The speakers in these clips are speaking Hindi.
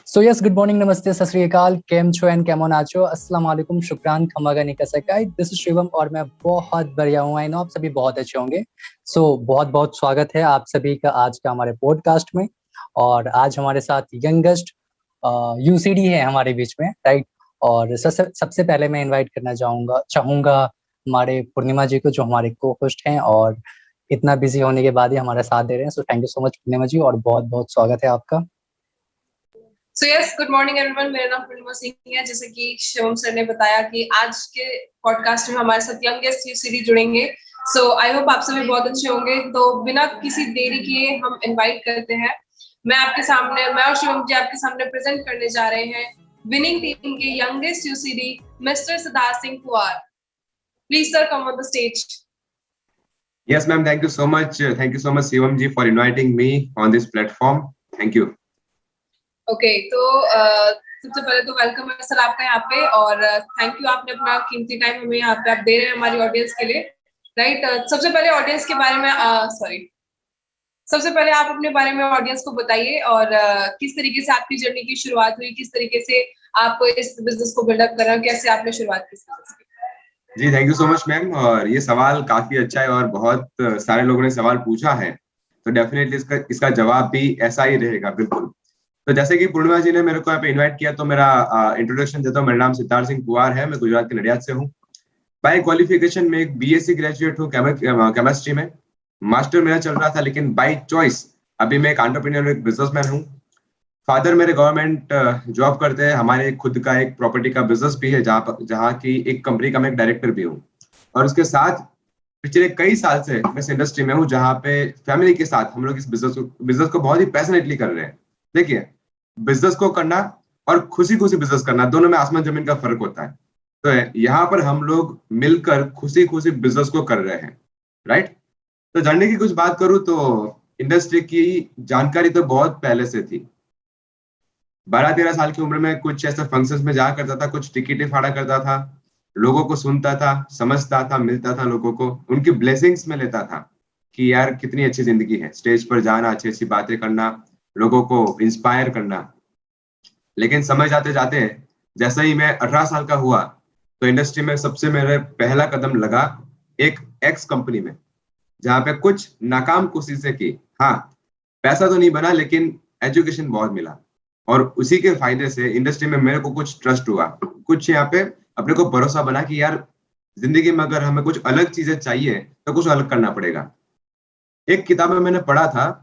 सो यस, गुड मॉर्निंग, नमस्ते, सत श्री अकाल, केम छो एंड केमन आचो, अस्सलाम वालेकुम, शुक्रान, खमागा निकसकाई। दिस इज शिवम और मैं बहुत बढ़िया हूँ। आई नो आप सभी बहुत अच्छे होंगे। बहुत बहुत स्वागत है आप सभी का आज का हमारे पॉडकास्ट में। और आज हमारे साथ यंगेस्ट यूसीडी है हमारे बीच में, राइट। और सबसे पहले मैं इनवाइट करना चाहूँगा हमारे पूर्णिमा जी को, जो हमारे को होस्ट हैं और इतना बिजी होने के बाद ही हमारा साथ दे रहे हैं। So thank you so much Purnima ji और बहुत बहुत स्वागत है आपका। So yes, good morning everyone. मेरा नाम पूर्णिमा सिंह है। जैसे कि शिवम सर ने बताया कि आज के पॉडकास्ट में हमारे साथ यंगेस्ट यूसीडी जुड़ेंगे। सो आई होप आप सभी बहुत अच्छे होंगे। तो बिना किसी देरी किए हम इनवाइट करते हैं। मैं और शिवम जी आपके सामने प्रेजेंट करने जा रहे हैं विनिंग टीम के youngest UCD mister Siddharth Singh Puar. Please sir, come on the stage. Yes, ma'am. Thank you so much. Thank you so much, Shivam ji, for inviting me on this platform. Thank you. Okay, तो सबसे पहले तो वेलकम है सर आपका यहाँ पे, और थैंक यू, आपने अपना कीमती टाइम हमें यहाँ पे आप दे रहे हैं हमारी ऑडियंस के लिए, राइट। सबसे पहले ऑडियंस के बारे में सबसे पहले आप अपने बारे में ऑडियंस को बताइए और किस तरीके से आपकी जर्नी की शुरुआत हुई, किस तरीके से आप इस बिजनेस को बिल्डअप कर रहे हैं, कैसे आपने शुरुआत की। जी, thank you so much ma'am. और ये सवाल काफी अच्छा है और बहुत सारे लोगों ने सवाल पूछा है, तो डेफिनेटली इसका जवाब भी ऐसा ही रहेगा, बिल्कुल। तो जैसे कि पूर्णिमा जी ने मेरे को यहाँ पे इन्वाइट किया, तो मेरा इंट्रोडक्शन देता हूँ। मेरा नाम सिद्धार्थ सिंह पुआर है, मैं गुजरात के नडियाद से हूँ। बाय क्वालिफिकेशन में एक बीएससी ग्रेजुएट हूँ केमिस्ट्री में। मास्टर मेरा चल रहा था, लेकिन बाय चॉइस अभी मैं एक एंटरप्रेन्योर, एक बिजनेसमैन हूँ। फादर मेरे गवर्नमेंट जॉब करते हैं। हमारे खुद का एक प्रॉपर्टी का बिजनेस भी है, जहाँ की एक कंपनी का मैं एक डायरेक्टर भी हूँ। और उसके साथ पिछले कई साल से मैं इस इंडस्ट्री में हूँ, जहाँ पे फैमिली के साथ हम लोग इस बिजनेस को बहुत ही पैशनेटली कर रहे हैं। देखिए, बिजनेस को करना और खुशी खुशी बिजनेस करना, दोनों में आसमान जमीन का फर्क होता है। तो यहाँ पर हम लोग मिलकर खुशी खुशी बिजनेस को कर रहे हैं, राइट। तो जानने की कुछ बात करूँ तो इंडस्ट्री की जानकारी तो बहुत पहले से थी। 12-13 साल की उम्र में कुछ ऐसे फंक्शंस में जाया करता था, कुछ टिकटें फाड़ा करता था, लोगों को सुनता था, समझता था, मिलता था लोगों को, उनकी ब्लेसिंग्स में लेता था कि यार कितनी अच्छी जिंदगी है, स्टेज पर जाना, अच्छी अच्छी बातें करना, लोगों को इंस्पायर करना। लेकिन समय जाते जाते जैसे ही मैं 18 साल का हुआ, तो इंडस्ट्री में सबसे मेरे पहला कदम लगा एक एक्स कंपनी में, जहाँ पे कुछ नाकाम कोशिश से की। हाँ, पैसा तो नहीं बना, लेकिन एजुकेशन बहुत मिला। और उसी के फायदे से इंडस्ट्री में मेरे को कुछ ट्रस्ट हुआ, कुछ यहाँ पे अपने को भरोसा बना कि यार जिंदगी में अगर हमें कुछ अलग चीजें चाहिए तो कुछ अलग करना पड़ेगा। एक किताब में मैंने पढ़ा था,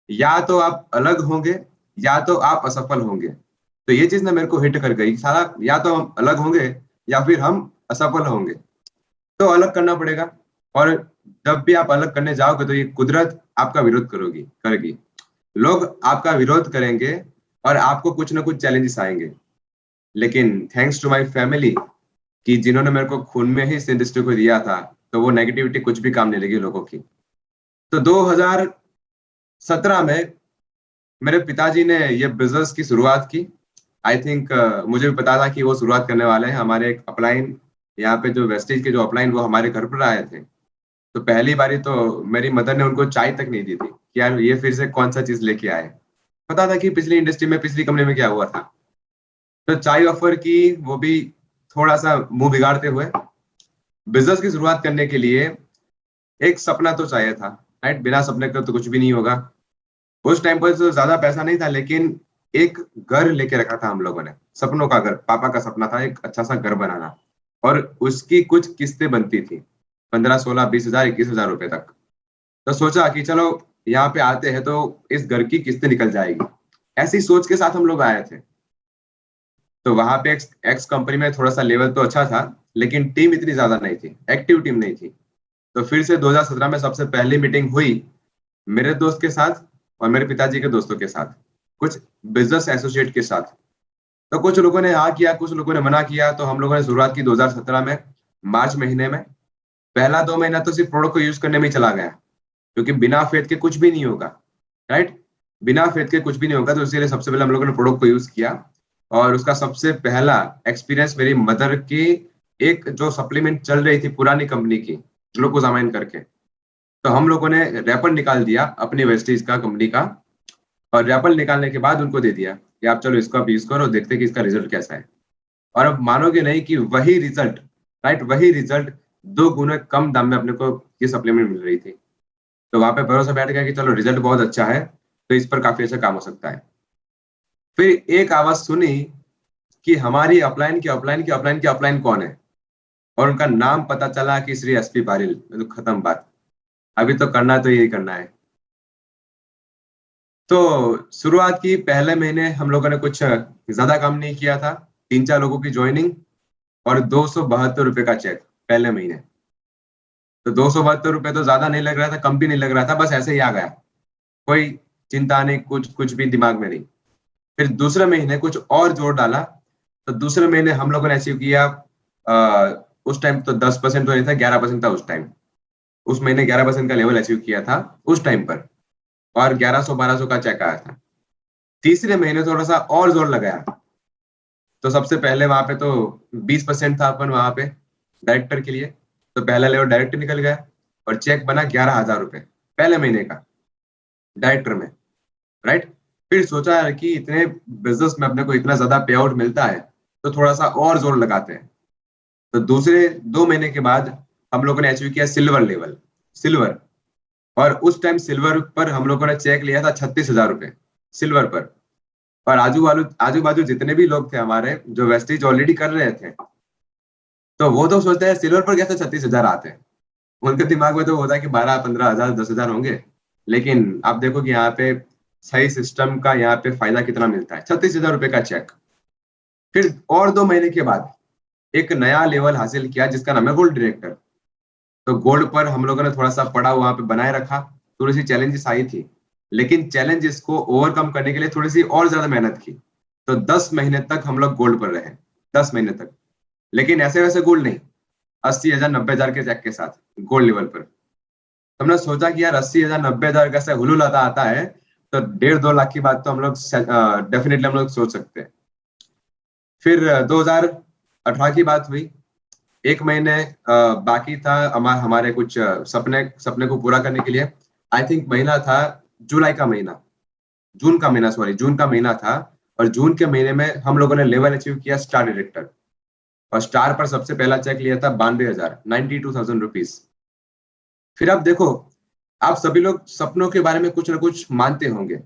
या तो आप अलग होंगे या तो आप असफल होंगे। तो ये चीज ना मेरे को हिट कर गई, सारा या तो हम अलग होंगे या फिर हम असफल होंगे, तो अलग करना पड़ेगा। और जब भी आप अलग करने जाओगे तो ये कुदरत आपका विरोध करेगी, लोग आपका विरोध करेंगे और आपको कुछ ना कुछ चैलेंजेस आएंगे। लेकिन थैंक्स टू माय फैमिली कि जिन्होंने मेरे को खून में ही इस इंडस्ट्री को दिया था, तो वो नेगेटिविटी कुछ भी काम नहीं लगी लोगों की। तो 2017 में मेरे पिताजी ने ये बिजनेस की शुरुआत की। आई थिंक मुझे भी पता था कि वो शुरुआत करने वाले हैं। हमारे एक अपलाइन, यहाँ पे जो वेस्टेज के जो अपलाइन, वो हमारे घर पर आए थे। तो पहली बारी तो मेरी मदर ने उनको चाय तक नहीं दी थी कि यार ये फिर से कौन सा चीज लेके आए। पता था कि पिछली इंडस्ट्री में, पिछली कंपनी में क्या हुआ था। तो चाय ऑफर की, वो भी थोड़ा सा मुंह बिगाड़ते हुए। बिजनेस की शुरुआत करने के लिए एक सपना तो चाहिए था, राइट। बिना सपने के तो कुछ भी नहीं होगा। उस टाइम पर तो ज्यादा पैसा नहीं था, लेकिन एक घर लेके रखा था हम लोगों ने, सपनों का घर। पापा का सपना था एक अच्छा सा घर बनाना, और उसकी कुछ किस्तें बनती थी, 15, 16, 20 हजार, 21 हजार रुपए तक। तो सोचा कि चलो यहाँ पे आते हैं तो इस घर की किस्तें निकल जाएगी। ऐसी सोच के साथ हम लोग आए थे। तो वहां पे एक्स कंपनी में थोड़ा सा लेवल तो अच्छा था, लेकिन टीम इतनी ज्यादा नहीं थी, एक्टिव टीम नहीं थी। तो फिर से 2017 में सबसे पहली मीटिंग हुई मेरे दोस्त के साथ और मेरे पिताजी के दोस्तों के साथ, कुछ बिजनेस एसोसिएट के साथ। तो कुछ लोगों ने हाँ किया, कुछ लोगों ने मना किया। तो हम लोगों ने शुरुआत की 2017 में मार्च महीने में। पहला 2 महीना तो सिर्फ प्रोडक्ट को यूज करने में ही चला गया, क्योंकि बिना फेथ के कुछ भी नहीं होगा, राइट। बिना फेथ के कुछ भी नहीं होगा। तो इसीलिए सबसे पहले हम लोगों ने प्रोडक्ट को यूज किया। और उसका सबसे पहला एक्सपीरियंस मेरी मदर की एक जो सप्लीमेंट चल रही थी पुरानी कंपनी की, ग्लूकोजामाइन करके। तो हम लोगों ने रैपर निकाल दिया अपनी वेस्टेज का कंपनी का, और रैपर निकालने के बाद उनको दे दिया। कि आप चलो इसको आप यूज करो, देखते कि इसका रिजल्ट कैसा है। और अब मानोगे नहीं कि वही रिजल्ट, राइट, वही रिजल्ट 2 गुना कम दाम में अपने को ये सप्लीमेंट मिल रही थी। तो वहां पे भरोसा बैठ गया कि चलो रिजल्ट बहुत अच्छा है, तो इस पर काफी अच्छा काम हो सकता है। फिर एक आवाज सुनी कि हमारी अपलाइन की अपलाइन की अपलाइन की अपलाइन कौन है, और उनका नाम पता चला कि श्री एसपी पारिल। तो खत्म बात, अभी तो करना तो यही करना है। तो शुरुआत की, पहले महीने हम लोगों ने कुछ ज्यादा काम नहीं किया था, 3-4 लोगों की ज्वाइनिंग और 272 रुपए का चेक पहले महीने। तो 272 रुपए तो ज्यादा नहीं लग रहा था, कम भी नहीं लग रहा था, बस ऐसे ही आ गया, कोई चिंता नहीं, कुछ कुछ भी दिमाग में नहीं। फिर दूसरे महीने कुछ और जोर डाला, तो दूसरे महीने हम लोगों ने अचीव किया, उस टाइम तो 10% तो नहीं था, 11% था उस टाइम। उस महीने 11% का लेवल अचीव किया था उस टाइम पर, और 1100-1200 का चेक आया था। तीसरे महीने थोड़ा सा और जोर लगाया, तो सबसे पहले वहां पे तो 20% था अपन वहां पे डायरेक्टर के लिए, तो पहला लेवल डायरेक्टर निकल गया और चेक बना 11,000 रुपए पहले महीने का डायरेक्टर में, राइट। फिर सोचा यार कि इतने बिजनेस में अपने को इतना ज्यादा पे आउट मिलता है, तो थोड़ा सा और जोर लगाते हैं। तो दूसरे 2 महीने के बाद हम लोगों ने अचीव किया सिल्वर लेवल, सिल्वर। और उस टाइम सिल्वर पर हम लोगों ने चेक लिया था 36,000 रुपए सिल्वर पर। और आजू बाजू जितने भी लोग थे हमारे, जो वेस्टेज ऑलरेडी कर रहे थे, तो वो तो सोचते हैं सिल्वर पर कैसे 36,000 आते हैं। उनके दिमाग में तो होता है कि 12-15,000 10,000 होंगे। लेकिन आप देखो कि यहाँ पे सही सिस्टम का यहाँ पे फायदा कितना मिलता है, 36,000 रुपए का चेक। फिर और 2 महीने के बाद एक नया लेवल हासिल किया जिसका नाम है गोल्ड डायरेक्टर। तो गोल्ड पर हम लोगों ने थोड़ा सा पड़ा वहां पे बनाए रखा, थोड़ी सी चैलेंजेस आई थी, लेकिन चैलेंजेस को ओवरकम करने के लिए थोड़ी सी और ज्यादा मेहनत की। तो 10 महीने तक हम लोग गोल्ड पर रहे, 10 महीने तक। लेकिन ऐसे वैसे गोल्ड नहीं, 80,000 90,000 के चेक के साथ गोल्ड लेवल पर। तो हमने सोचा कि यार 80,000 90,000 कैसे हुलूल आता है, तो 1.5-2 लाख की बात तो हम लोग डेफिनेटली हम लोग सोच सकते हैं। फिर 2018 की बात हुई, 1 महीने बाकी था हमारे कुछ सपने को पूरा करने के लिए। आई थिंक महीना था जुलाई का महीना, जून का महीना, सॉरी जून का महीना था। और जून के महीने में हम लोगों ने लेवल अचीव किया स्टार डायरेक्टर, और स्टार पर सबसे पहला चेक लिया था 92,000 92,000 रुपीज। फिर अब देखो, आप सभी लोग सपनों के बारे में कुछ ना कुछ मानते होंगे,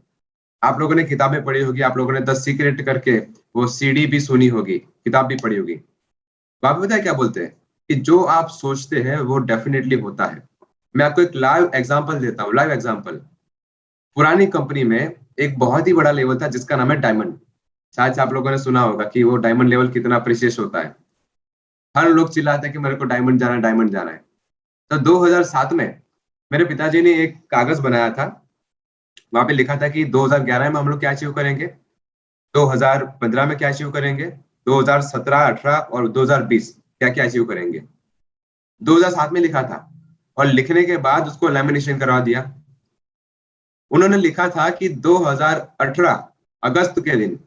आप लोगों ने किताबें पढ़ी होगी, आप लोगों ने द सीक्रेट करके वो सीडी भी सुनी होगी, किताब भी पढ़ी होगी। बाबू पता है क्या बोलते हैं कि जो आप सोचते हैं वो डेफिनेटली होता है। मैं आपको एक लाइव एग्जांपल देता हूँ, लाइव एग्जांपल। पुरानी कंपनी में एक बहुत ही बड़ा लेवल था जिसका नाम है डायमंड। शायद से आप लोगों ने सुना होगा कि वो डायमंड लेवल कितना प्रीशियस होता है। हर लोग चिल्लाते हैं कि मेरे को डायमंड जाना है, डायमंड जाना है। तो 2007 में मेरे पिताजी ने एक कागज बनाया था, वहां पे लिखा था कि 2011 में हम लोग क्या अचीव करेंगे, 2015 में क्या अचीव करेंगे, 2017, 18 और 2020 क्या क्या अचीव करेंगे। 2007 में लिखा था, और लिखने के बाद उसको लैमिनेशन करवा दिया। उन्होंने लिखा था कि 2018 अगस्त के दिन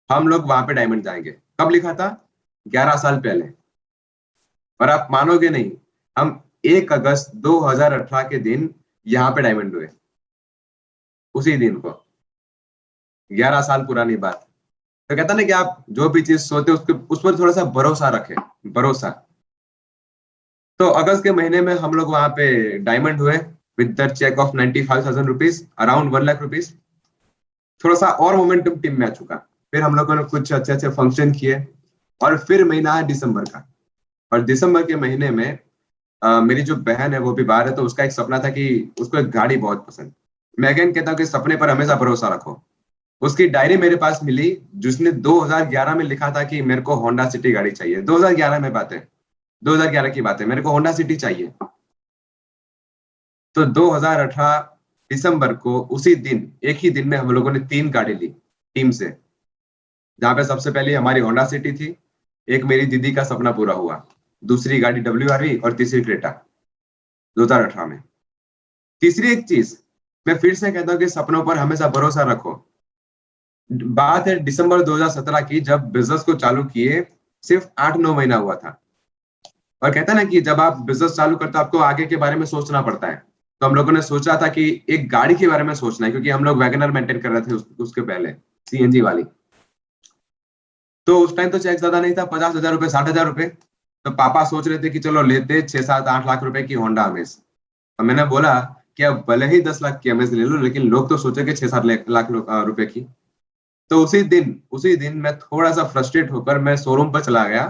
हम लोग वहां पे डायमंड जाएंगे। कब लिखा था? 11 साल पहले। और आप मानोगे नहीं, हम 1 अगस्त 2018 के दिन यहाँ पे डायमंड हुए, उसी दिन को, 11 साल पुरानी बात। तो कहता ना कि आप जो भी चीज सोचते उसके उस पर थोड़ा सा भरोसा रखें, भरोसा। तो अगस्त के महीने में हम लोग वहां पे डायमंड हुए with the cheque of 95,000 rupees, around 1 lakh rupees. थोड़ा सा और मोमेंटम टीम में आ चुका। फिर हम लोगों ने कुछ अच्छे अच्छे फंक्शन किए, और फिर महीना है दिसंबर का। और दिसंबर के महीने में मेरी जो बहन है वो भी बाहर है, तो उसका एक सपना था कि उसको एक गाड़ी बहुत पसंद। मैं अगेन कहता हूँ कि सपने पर हमेशा भरोसा रखो। उसकी डायरी मेरे पास मिली जिसने 2011 में लिखा था कि मेरे को होंडा सिटी गाड़ी चाहिए। 2011 में बात है, 2011 की बात है, मेरे को होंडा सिटी चाहिए। तो 2018 दिसंबर को उसी दिन, एक ही दिन में हम लोगों ने 3 गाड़ी ली टीम से, जहां पे सबसे पहले हमारी होंडा सिटी थी, एक मेरी दीदी का सपना पूरा हुआ, दूसरी गाड़ी WRV और तीसरी क्रेटा 2018 में। तीसरी एक चीज मैं फिर से कहता हूँ कि सपनों पर हमेशा भरोसा रखो। बात है दिसंबर 2017 की, जब बिजनेस को चालू किए सिर्फ 8-9 महीना हुआ था। और कहता ना कि जब आप बिजनेस चालू करते हो आपको आगे के बारे में सोचना पड़ता है। तो हम लोगों ने सोचा था कि एक गाड़ी के बारे में सोचना है, क्योंकि हम लोग वैगनर मेंटेन कर रहे थे उसके पहले। CNG वाली। तो उस टाइम तो चेक ज्यादा नहीं था, 50,000 रुपए, 60,000 रुपए। तो पापा सोच रहे थे कि चलो लेते 6, 7, 8 लाख रुपए की होंडा अमेज। और मैंने बोला कि अब भले ही 10 लाख की अमेज ले लो, लेकिन लोग तो सोचे कि 6, 7 लाख रुपए की। तो उसी दिन मैं थोड़ा सा फ्रस्ट्रेट होकर मैं शोरूम पर चला गया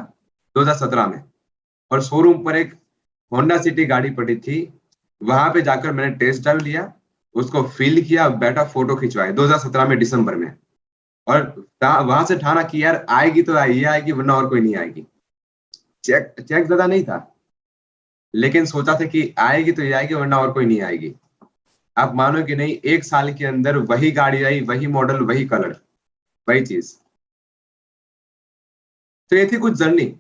2017 में। और शोरूम पर एक होंडा सिटी गाड़ी पड़ी थी, वहां पे जाकर मैंने टेस्ट ड्राइव लिया, उसको फील किया, बैठा, फोटो खिंचवाए 2017 में दिसंबर में। और वहां से ठाना कि यार आएगी तो ये आएगी, वरना और कोई नहीं आएगी। चेक चेक ज्यादा नहीं था, लेकिन सोचा था कि आएगी तो ये आएगी, वरना और कोई नहीं आएगी। आप मानो कि नहीं, 1 साल के अंदर वही गाड़ी आई, वही मॉडल, वही कलर, वही चीज। तो ये थी कुछ जर्नी।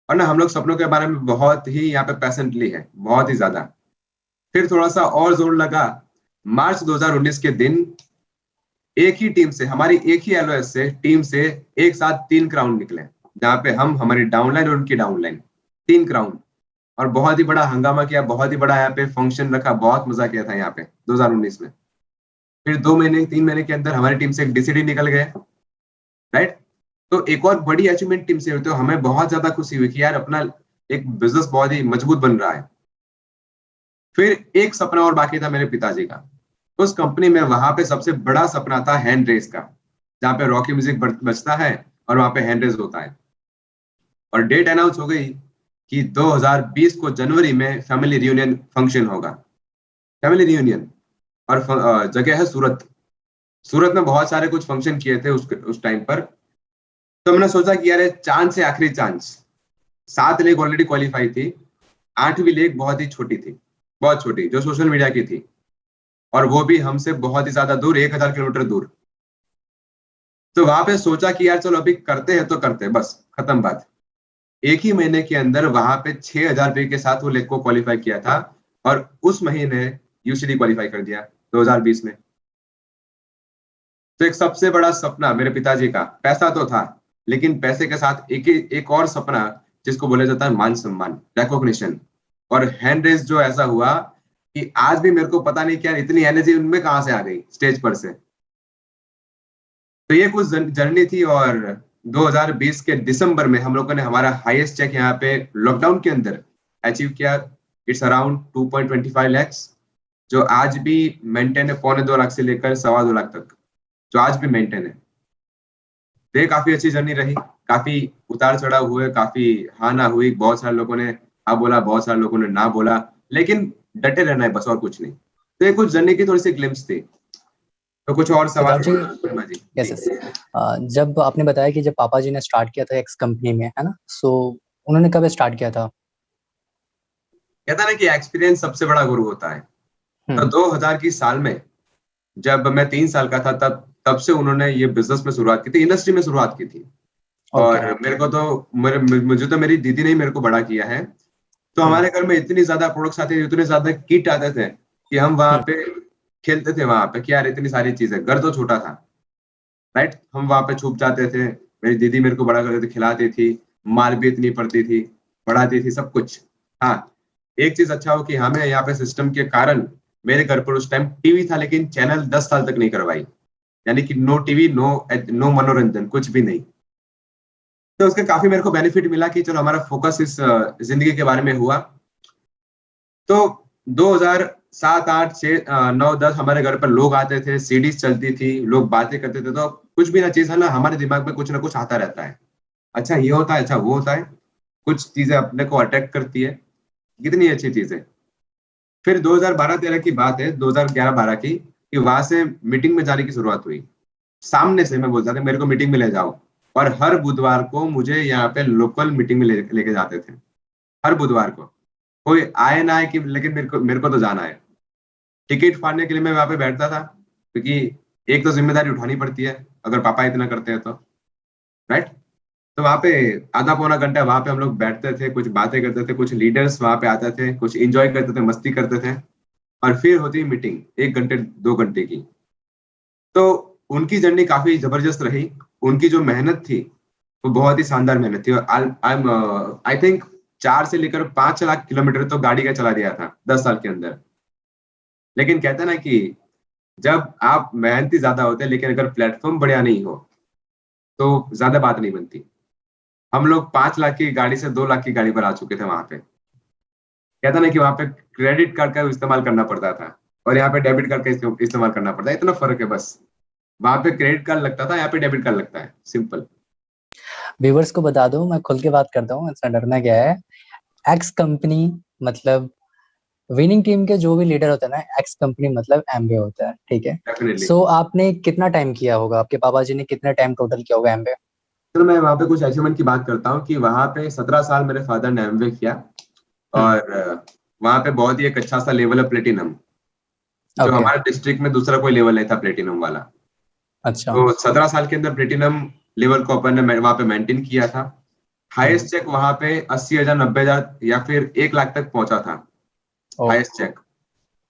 और ना हम लोग सपनों के बारे में बहुत ही यहाँ पे पैसेंटली है, बहुत ही ज्यादा। फिर थोड़ा सा और जोर लगा, मार्च 2019 के दिन एक ही टीम से, हमारी एक ही LOS से टीम से एक साथ 3 क्राउन निकले, जहाँ पे हम, हमारी डाउनलाइन और उनकी डाउनलाइन, 3 क्राउन। और बहुत ही बड़ा हंगामा किया, बहुत ही बड़ा यहाँ पे फंक्शन रखा, बहुत मजा किया था यहाँ पे 2019 में। फिर 2 महीने 3 महीने के अंदर हमारी टीम से एक DCD निकल गए, राइट। तो एक और बड़ी अचीवमेंट टीम से हुई, तो हमें बहुत ज्यादा खुशी हुई कि यार अपना एक बिजनेस बहुत ही मजबूत बन रहा है। फिर एक सपना और बाकी था मेरे पिताजी का। उस कंपनी में वहां पे सबसे बड़ा सपना था हैंड रेस का, जहाँ पे रॉकी म्यूजिक बजता है और वहां पे हैंड रेस होता है। और डेट अनाउंस हो गई कि 2020 को जनवरी में फैमिली रियूनियन फंक्शन होगा, फैमिली रियूनियन। और जगह है सूरत। सूरत में बहुत सारे कुछ फंक्शन किए थे उस टाइम पर। तो मैंने सोचा कि यार चांस है, आखिरी चांस। 7 लेग ऑलरेडी क्वालिफाई थी, 8वीं लेग बहुत ही छोटी थी, बहुत छोटी, जो सोशल मीडिया की थी, और वो भी हमसे बहुत ही ज्यादा दूर, 1000 किलोमीटर दूर। तो वहां पे सोचा कि यार चलो अभी करते हैं तो करते हैं, बस खत्म बात। एक ही महीने के अंदर वहां पे 6,000 रुपये के साथ वो लेग को क्वालिफाई किया था, और उस महीने UCD क्वालिफाई कर दिया 2020 में। तो एक सबसे बड़ा सपना मेरे पिताजी का, पैसा तो था, लेकिन पैसे के साथ एक और सपना, जिसको बोला जाता है मान सम्मान, रिकॉग्निशन। और हैंड रेस जो ऐसा हुआ कि आज भी मेरे को पता नहीं क्या इतनी एनर्जी उनमें कहां से आ गई स्टेज पर से। तो ये कुछ जर्नी थी। और 2020 के दिसंबर में हम लोगों ने हमारा हाईएस्ट चेक यहाँ पे लॉकडाउन के अंदर अचीव किया। इट्स अराउंड 2.25 lakhs, जो आज भी मेंटेन है, 2.25 लाख से लेकर 2.25 लाख तक, जो आज भी मेंटेन है। तो ये काफी अच्छी जर्नी रही, काफी उतार चढ़ाव हुए, काफी हाँ ना हुई, बहुत सारे लोगों ने हाँ बोला, बहुत सारे लोगों ने ना बोला, लेकिन डटे रहना है बस, और कुछ नहीं। तो ये कुछ जर्नी की थोड़ी सी ग्लिम्स थी। तो कुछ और सवाल जी, यस यस। जब आपने बताया कि जब पापा जी ने स्टार्ट किया था एक्स कंपनी में, है ना, सो उन्होंने कब स्टार्ट किया था? कहता ना कि एक्सपीरियंस सबसे बड़ा गुरु होता है। तो 2000 की साल में जब मैं 3 साल का था, तब से उन्होंने ये बिजनेस में शुरुआत की थी, इंडस्ट्री में शुरुआत की थी। और मेरे को तो मुझे तो मेरी दीदी ने मेरे को बड़ा किया है। तो हमारे घर में इतनी ज्यादा प्रोडक्ट्स आते थे, इतने ज्यादा किट आते थे कि हम वहां पे खेलते थे वहां पे कि यार इतनी सारी चीजें, घर तो छोटा था, राइट। हम वहां पे छुप जाते थे, मेरी दीदी मेरे को बड़ा करती थी, खिलाती थी, मार भी इतनी पड़ती थी, पढ़ाती थी, सब कुछ। हाँ, एक चीज अच्छा हो कि हमें यहाँ पे सिस्टम के कारण, मेरे घर पर उस टाइम टीवी था, लेकिन चैनल 10 साल तक नहीं करवाई, यानी कि नो टीवी, नो मनोरंजन, कुछ भी नहीं। तो उसका काफी मेरे को बेनिफिट मिला कि चलो हमारा फोकस इस जिंदगी के बारे में हुआ। तो 2007, 8, 6, 9, 10 हमारे घर पर लोग आते थे, सीडीज चलती थी, लोग बातें करते थे। तो कुछ भी ना चीज है ना, हमारे दिमाग में कुछ ना कुछ आता रहता है, अच्छा ये होता है, अच्छा वो होता है, कुछ चीजें अपने को अट्रैक्ट करती है, कितनी अच्छी चीज है। फिर 2012-13 की बात है, 2011-12 की, कि वहां से मीटिंग में जाने की शुरुआत हुई। सामने से मैं बोलता था मेरे को मीटिंग में ले जाओ, और हर बुधवार को मुझे यहाँ पे लोकल मीटिंग में लेके जाते थे, हर बुधवार को। कोई आए ना आए कि, लेकिन मेरे को तो जाना है। टिकट फाड़ने के लिए मैं वहां पे बैठता था, क्योंकि एक तो जिम्मेदारी उठानी पड़ती है अगर पापा इतना करते हैं तो, राइट। तो वहां पे आधा पौना घंटा वहां पे हम लोग बैठते थे, कुछ बातें करते थे, कुछ लीडर्स वहां पे आते थे, कुछ एंजॉय करते थे, मस्ती करते थे। और फिर होती मीटिंग 1 घंटे 2 घंटे की। तो उनकी जर्नी काफी जबरदस्त रही। उनकी जो मेहनत थी वो बहुत ही शानदार मेहनत थी। आई थिंक 4 से लेकर 5 लाख किलोमीटर तो गाड़ी का चला दिया था 10 साल के अंदर। लेकिन कहते हैं ना कि जब आप मेहनती ज्यादा होते हैं लेकिन अगर प्लेटफॉर्म बढ़िया नहीं हो तो ज्यादा बात नहीं बनती। हम लोग 5 लाख की गाड़ी से 2 लाख की गाड़ी पर आ चुके थे वहां पे। कहता ना कि वहां पे क्रेडिट कार्ड का इस्तेमाल करना पड़ता था और यहाँ पे डेबिट कार्ड का इस्तेमाल करना पड़ता है, इतना फर्क है बस। वहां पे क्रेडिट कार्ड लगता था, यहाँ पे डेबिट कार्ड लगता है, सिंपल। व्यूवर्स को बता दूं, मैं खुल के बात करता हूँ, इसमें डरना क्या है। एक्स कंपनी मतलब विनिंग टीम के जो भी लीडर होता है ना, एक्स कंपनी मतलब एमबीए होता है, ठीक है। डेफिनेटली। सो आपने कितना टाइम किया होगा, आपके पापा जी ने कितना टाइम टोटल किया होगा एमबीए? तो मैं वहां पे कुछ अचीवमेंट की बात करता हूँ कि वहां पे 17 साल मेरे फादर ने एमबीए किया। और वहां पे बहुत ही एक अच्छा सा लेवल है प्लेटिनम, जो ओके। हमारे डिस्ट्रिक्ट में दूसरा कोई लेवल नहीं था प्लेटिनम वाला। अच्छा। तो 17 साल के अंदर प्लेटिनम लेवल को अपन ने वहां पे मेंटेन किया था। हाईएस्ट चेक वहां पे 80,000, 90,000 या फिर 1 लाख तक पहुंचा था, ओ, हाईएस्ट चेक।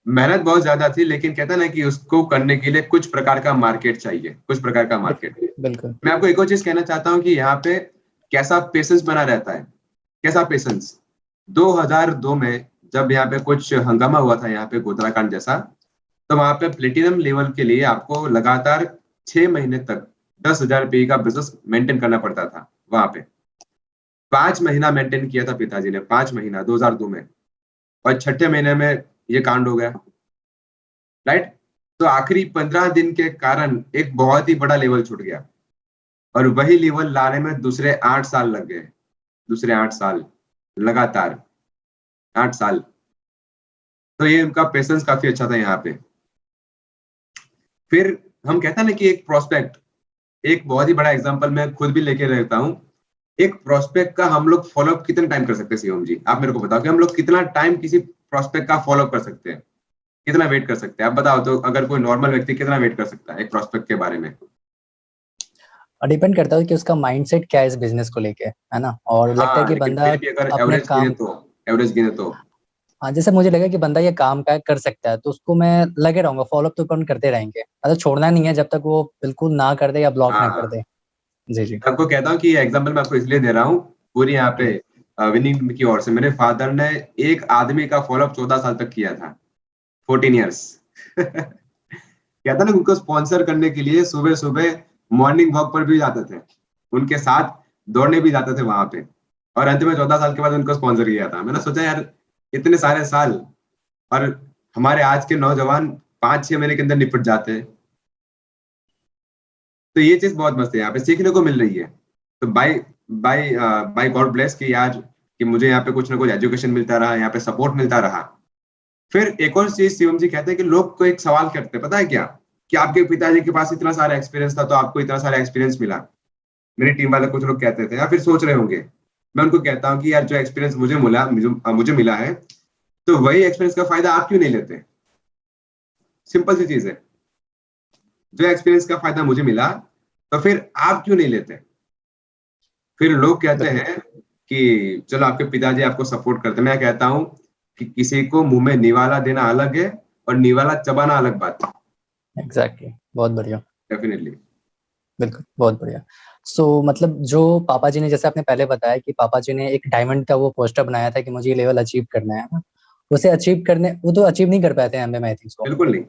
मेहनत बहुत ज्यादा थी, लेकिन कहता ना कि उसको करने के लिए कुछ प्रकार का मार्केट चाहिए, कुछ प्रकार का मार्केट। बिल्कुल। मैं आपको एक और चीज कहना चाहता हूँ कि यहाँ पे कैसा पेशेंस बना रहता है, कैसा पेशेंस। 2002 में जब यहाँ पे कुछ हंगामा हुआ था यहाँ पे गोधराकांड जैसा, तो वहां पे प्लेटिनम लेवल के लिए आपको लगातार 6 महीने तक 10,000 रुपये का बिजनेस मेंटेन करना पड़ता था वहां पे। 5 महीना मेंटेन किया था पिताजी ने, 5 महीना 2002 में। और छठे महीने में ये कांड हो गया, राइट। तो आखिरी 15 दिन के कारण एक बहुत ही बड़ा लेवल छूट गया, और वही लेवल लाने में दूसरे 8 साल लग गए। दूसरे 8 साल लगातार, 8 साल। तो ये उनका पेशेंस काफी अच्छा था यहाँ पे। फिर हम कहते हैं ना कि एक प्रोस्पेक्ट, एक बहुत ही बड़ा एग्जांपल मैं खुद भी लेके रहता हूँ। एक प्रोस्पेक्ट का हम लोग फॉलोअप कितना टाइम कर सकते हैं शिवम जी, आप मेरे को बताओ कि हम लोग कितना टाइम किसी प्रोस्पेक्ट का फॉलोअप कर सकते हैं, कितना वेट कर सकते हैं? आप बताओ तो, अगर कोई नॉर्मल व्यक्ति कितना वेट कर सकता है एक प्रोस्पेक्ट के बारे में? डिपेंड करता है कि उसका माइंडसेट क्या है इस बिजनेस को लेके, है ना। और लगता है हाँ, कि लेकिन बंदा फिर भी अगर अपने एवरेज गिने काम, तो, एवरेज गिने तो। हाँ जैसे मुझे लगा कि बंदा ये काम का कर सकता है तो उसको मैं लगे रहूंगा, फॉलोअप तो अपन करते रहेंगे, मतलब छोड़ना नहीं है जब तक वो बिल्कुल ना कर दे या ब्लॉक ना कर हाँ, दे। जी जी। मैं आपको कहता हूँ कि ये एग्जाम्पल मैं आपको इसलिए दे रहा हूँ, पूरी यहाँ पे विनिंग की ओर से मेरे फादर ने एक आदमी का फॉलोअप 14 साल तक किया था, 14 ईयर्स। कहता ना, उनको स्पॉन्सर करने के लिए सुबह सुबह मॉर्निंग वॉक पर भी जाते थे, उनके साथ दौड़ने भी जाते थे वहां पे। और अंत में 14 साल के बाद उनको स्पॉन्सर किया था। मैंने सोचा यार, इतने सारे साल, और हमारे आज के नौजवान 5-6 महीने के अंदर निपट जाते हैं। तो ये चीज बहुत मस्त है, यहाँ पे सीखने को मिल रही है। तो bye bye bye god bless कि यार, कि मुझे यहाँ पे कुछ ना कुछ एजुकेशन मिलता रहा, यहाँ पे सपोर्ट मिलता रहा। फिर एक और चीज शिवम जी कहते हैं कि लोग को एक सवाल करते हैं, पता है क्या? कि आपके पिताजी के पास इतना सारा एक्सपीरियंस था तो आपको इतना सारा एक्सपीरियंस मिला। मेरी टीम वाले कुछ लोग कहते थे या फिर सोच रहे होंगे। मैं उनको कहता हूँ कि यार, जो एक्सपीरियंस मुझे मिला है, तो वही एक्सपीरियंस का फायदा आप क्यों नहीं लेते? सिंपल सी चीज है। जो एक्सपीरियंस का फायदा मुझे मिला, तो फिर आप क्यों नहीं लेते? फिर लोग कहते बिल्कुल। हैं कि चलो आपके पिताजी आपको सपोर्ट करते हैं। मैं कहता हूँ कि किसी को मुंह में निवाला देना अलग है और निवाला चबाना अलग बात है। एग्जैक्टली, बहुत बढ़िया। डेफिनेटली। बिल्कुल, बहुत बढ़िया। मतलब जो पापा जी ने, जैसे आपने पहले बताया कि पापा जी ने एक डायमंड का वो पोस्टर बनाया था कि मुझे ये लेवल अचीव करना है ना, उसे अचीव करने, वो तो अचीव नहीं कर पाए थे एमबीए में, आई थिंक सो। बिल्कुल नहीं।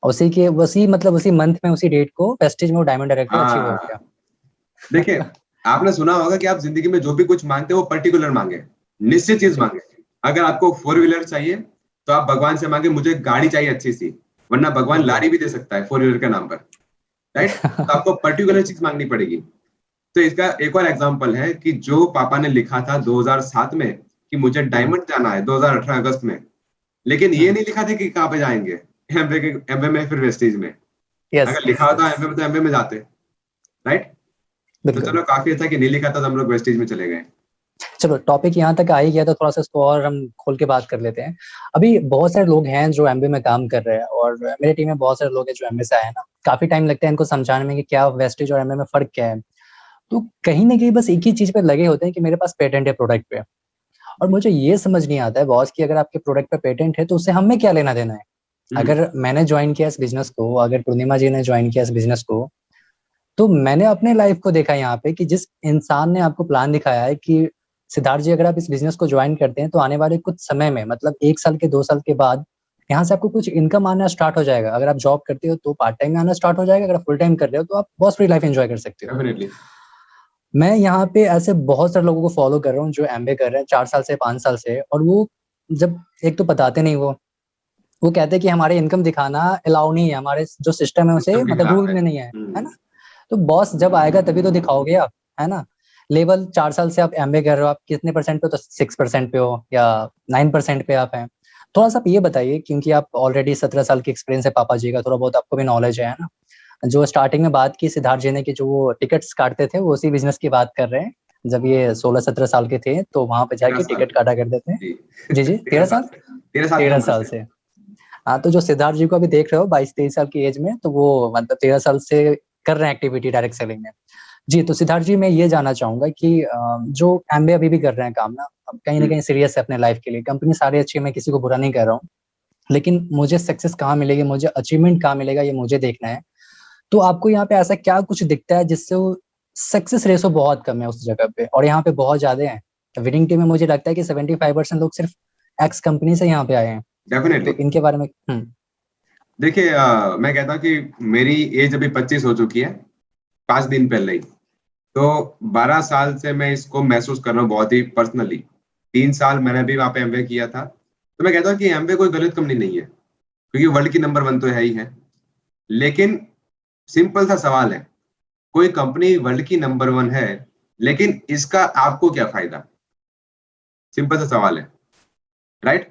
उसी मंथ में, उसी डेट को प्रेस्टीज में वो डायमंड डायरेक्टर अचीव हो हाँ, देखिए, आपने सुना होगा कि आप जिंदगी में जो भी कुछ मांगते हो वो पर्टिकुलर मांगे, निश्चित चीज गया। मांगे। अगर आपको 4 व्हीलर चाहिए तो आप भगवान से मांगे मुझे गाड़ी चाहिए अच्छी सी, वरना भगवान बिल्कुल। लारी भी दे सकता है 4 व्हीलर के नाम पर, राइट। तो आपको पर्टिकुलर चीज मांगनी पड़ेगी। तो इसका एक और एग्जांपल है कि जो पापा ने लिखा था 2007 में कि मुझे डायमंड जाना है 2018 अगस्त में, लेकिन ये नहीं लिखा था कि कहाँ पे जाएंगे, एमबीए में फिर वेस्टेज में। यस अगर यस लिखा होता यस। एमबीए में तो एमबीए में जाते, राइट। तो बिल्कुल। चलो, काफी अच्छा कि नहीं लिखा था तो हम लोग वेस्टेज में चले गए। चलो, टॉपिक यहाँ तक आ ही गया तो थोड़ा सा इसको और हम खोल के बात कर लेते हैं। अभी बहुत सारे लोग हैं जो एमबीए में काम कर रहे हैं, और मेरी टीम में बहुत सारे लोग हैं जो एमबीए से आए हैं ना, काफी टाइम लगता है इनको समझाने में कि क्या वेस्टेज और एमबीए में फर्क क्या है। तो कहीं ना कहीं बस एक ही चीज पे लगे होते हैं कि मेरे पास पेटेंट है प्रोडक्ट पे। और मुझे ये समझ नहीं आता है बॉस कि अगर आपके प्रोडक्ट पे पेटेंट है तो उससे हमें क्या लेना देना है। हम्म। अगर मैंने ज्वाइन किया इस बिजनेस को, अगर पूर्णिमा जी ने ज्वाइन किया इस बिजनेस को, तो मैंने अपने लाइफ को देखा यहाँ पे कि जिस इंसान ने आपको प्लान दिखाया है कि सिद्धार्थ जी अगर आप इस बिजनेस को ज्वाइन करते हैं तो आने वाले कुछ समय में, मतलब 1 साल के 2 साल के बाद, यहाँ से आपको कुछ इनकम आना स्टार्ट हो जाएगा। अगर आप जॉब करते हो तो पार्ट टाइम में आना स्टार्ट हो जाएगा, अगर आप फुल टाइम कर रहे हो तो आप बहुत फ्री लाइफ एंजॉय कर सकते हो। डेफिनेटली। मैं यहाँ पे ऐसे बहुत सारे लोगों को फॉलो कर रहा हूँ जो एमबीए कर रहे हैं 4 साल से 5 साल से, और वो जब एक तो बताते नहीं, वो कहते हैं कि हमारे इनकम दिखाना अलाउ नहीं है, हमारे जो सिस्टम है उसे सिस्टम के मतलब खिलाफ रूल है। में नहीं है ना। तो बॉस जब आएगा तभी तो दिखाओगे आप, है ना। लेवल 4 साल से आप एमबीए कर रहे हो, आप कितने परसेंट पे हो, तो 6% पे हो या 9% पे आप हैं। थोड़ा सा आप ये बताइए, क्योंकि आप ऑलरेडी 17 साल की एक्सपीरियंस है पापा जी का, थोड़ा बहुत आपको भी नॉलेज है ना। जो स्टार्टिंग में बात की सिद्धार्थ जी ने कि जो वो टिकट्स काटते थे, वो उसी बिजनेस की बात कर रहे हैं। जब ये 16-17 साल के थे तो वहां पे 13 जाके साल टिकट काटा करते थे। जी। जी जी, 13 13 साल साल से 13 साल की 13 उम्र साल से। से। हाँ, तो जो सिद्धार्थ जी को अभी देख रहे हो 22-23 साल की एज में, तो वो मतलब 13 साल से कर रहे हैं एक्टिविटी डायरेक्ट सेलिंग में। जी, तो सिद्धार्थ जी मैं ये जानना चाहूंगा कि जो एमबीए अभी भी कर रहे हैं काम ना, अब कहीं ना कहीं सीरियस है अपने लाइफ के लिए, कंपनी सारी अच्छी है, मैं किसी को बुरा नहीं कर रहा हूँ, लेकिन मुझे सक्सेस कहाँ मिलेगी, मुझे अचीवमेंट कहाँ मिलेगा, ये मुझे देखना है। तो आपको यहाँ पे ऐसा क्या कुछ दिखता है जिससे वो सक्सेस रेशो बहुत कम है उस जगह पे, और यहाँ पे बहुत ज्यादा है विनिंग टीम में। मुझे लगता है कि 75% लोग सिर्फ एक्स कंपनी से यहाँ पे आए हैं। डेफिनेटली। तो इनके बारे में देखिए मैं कहता हूँ कि मेरी एज अभी 25 हो चुकी है 5 दिन पहले ही। तो 12 साल से मैं इसको महसूस कर रहा हूँ बहुत ही पर्सनली। 3 साल मैंने भी वहां पे एमबीए किया था। तो मैं कहता हूँ कि एमबीए कोई गलत कंपनी नहीं है, क्योंकि वर्ल्ड की नंबर 1 तो है ही है। लेकिन सिंपल सा सवाल है, कोई कंपनी वर्ल्ड की नंबर 1 है, लेकिन इसका आपको क्या फायदा? सिंपल सा सवाल है, राइट?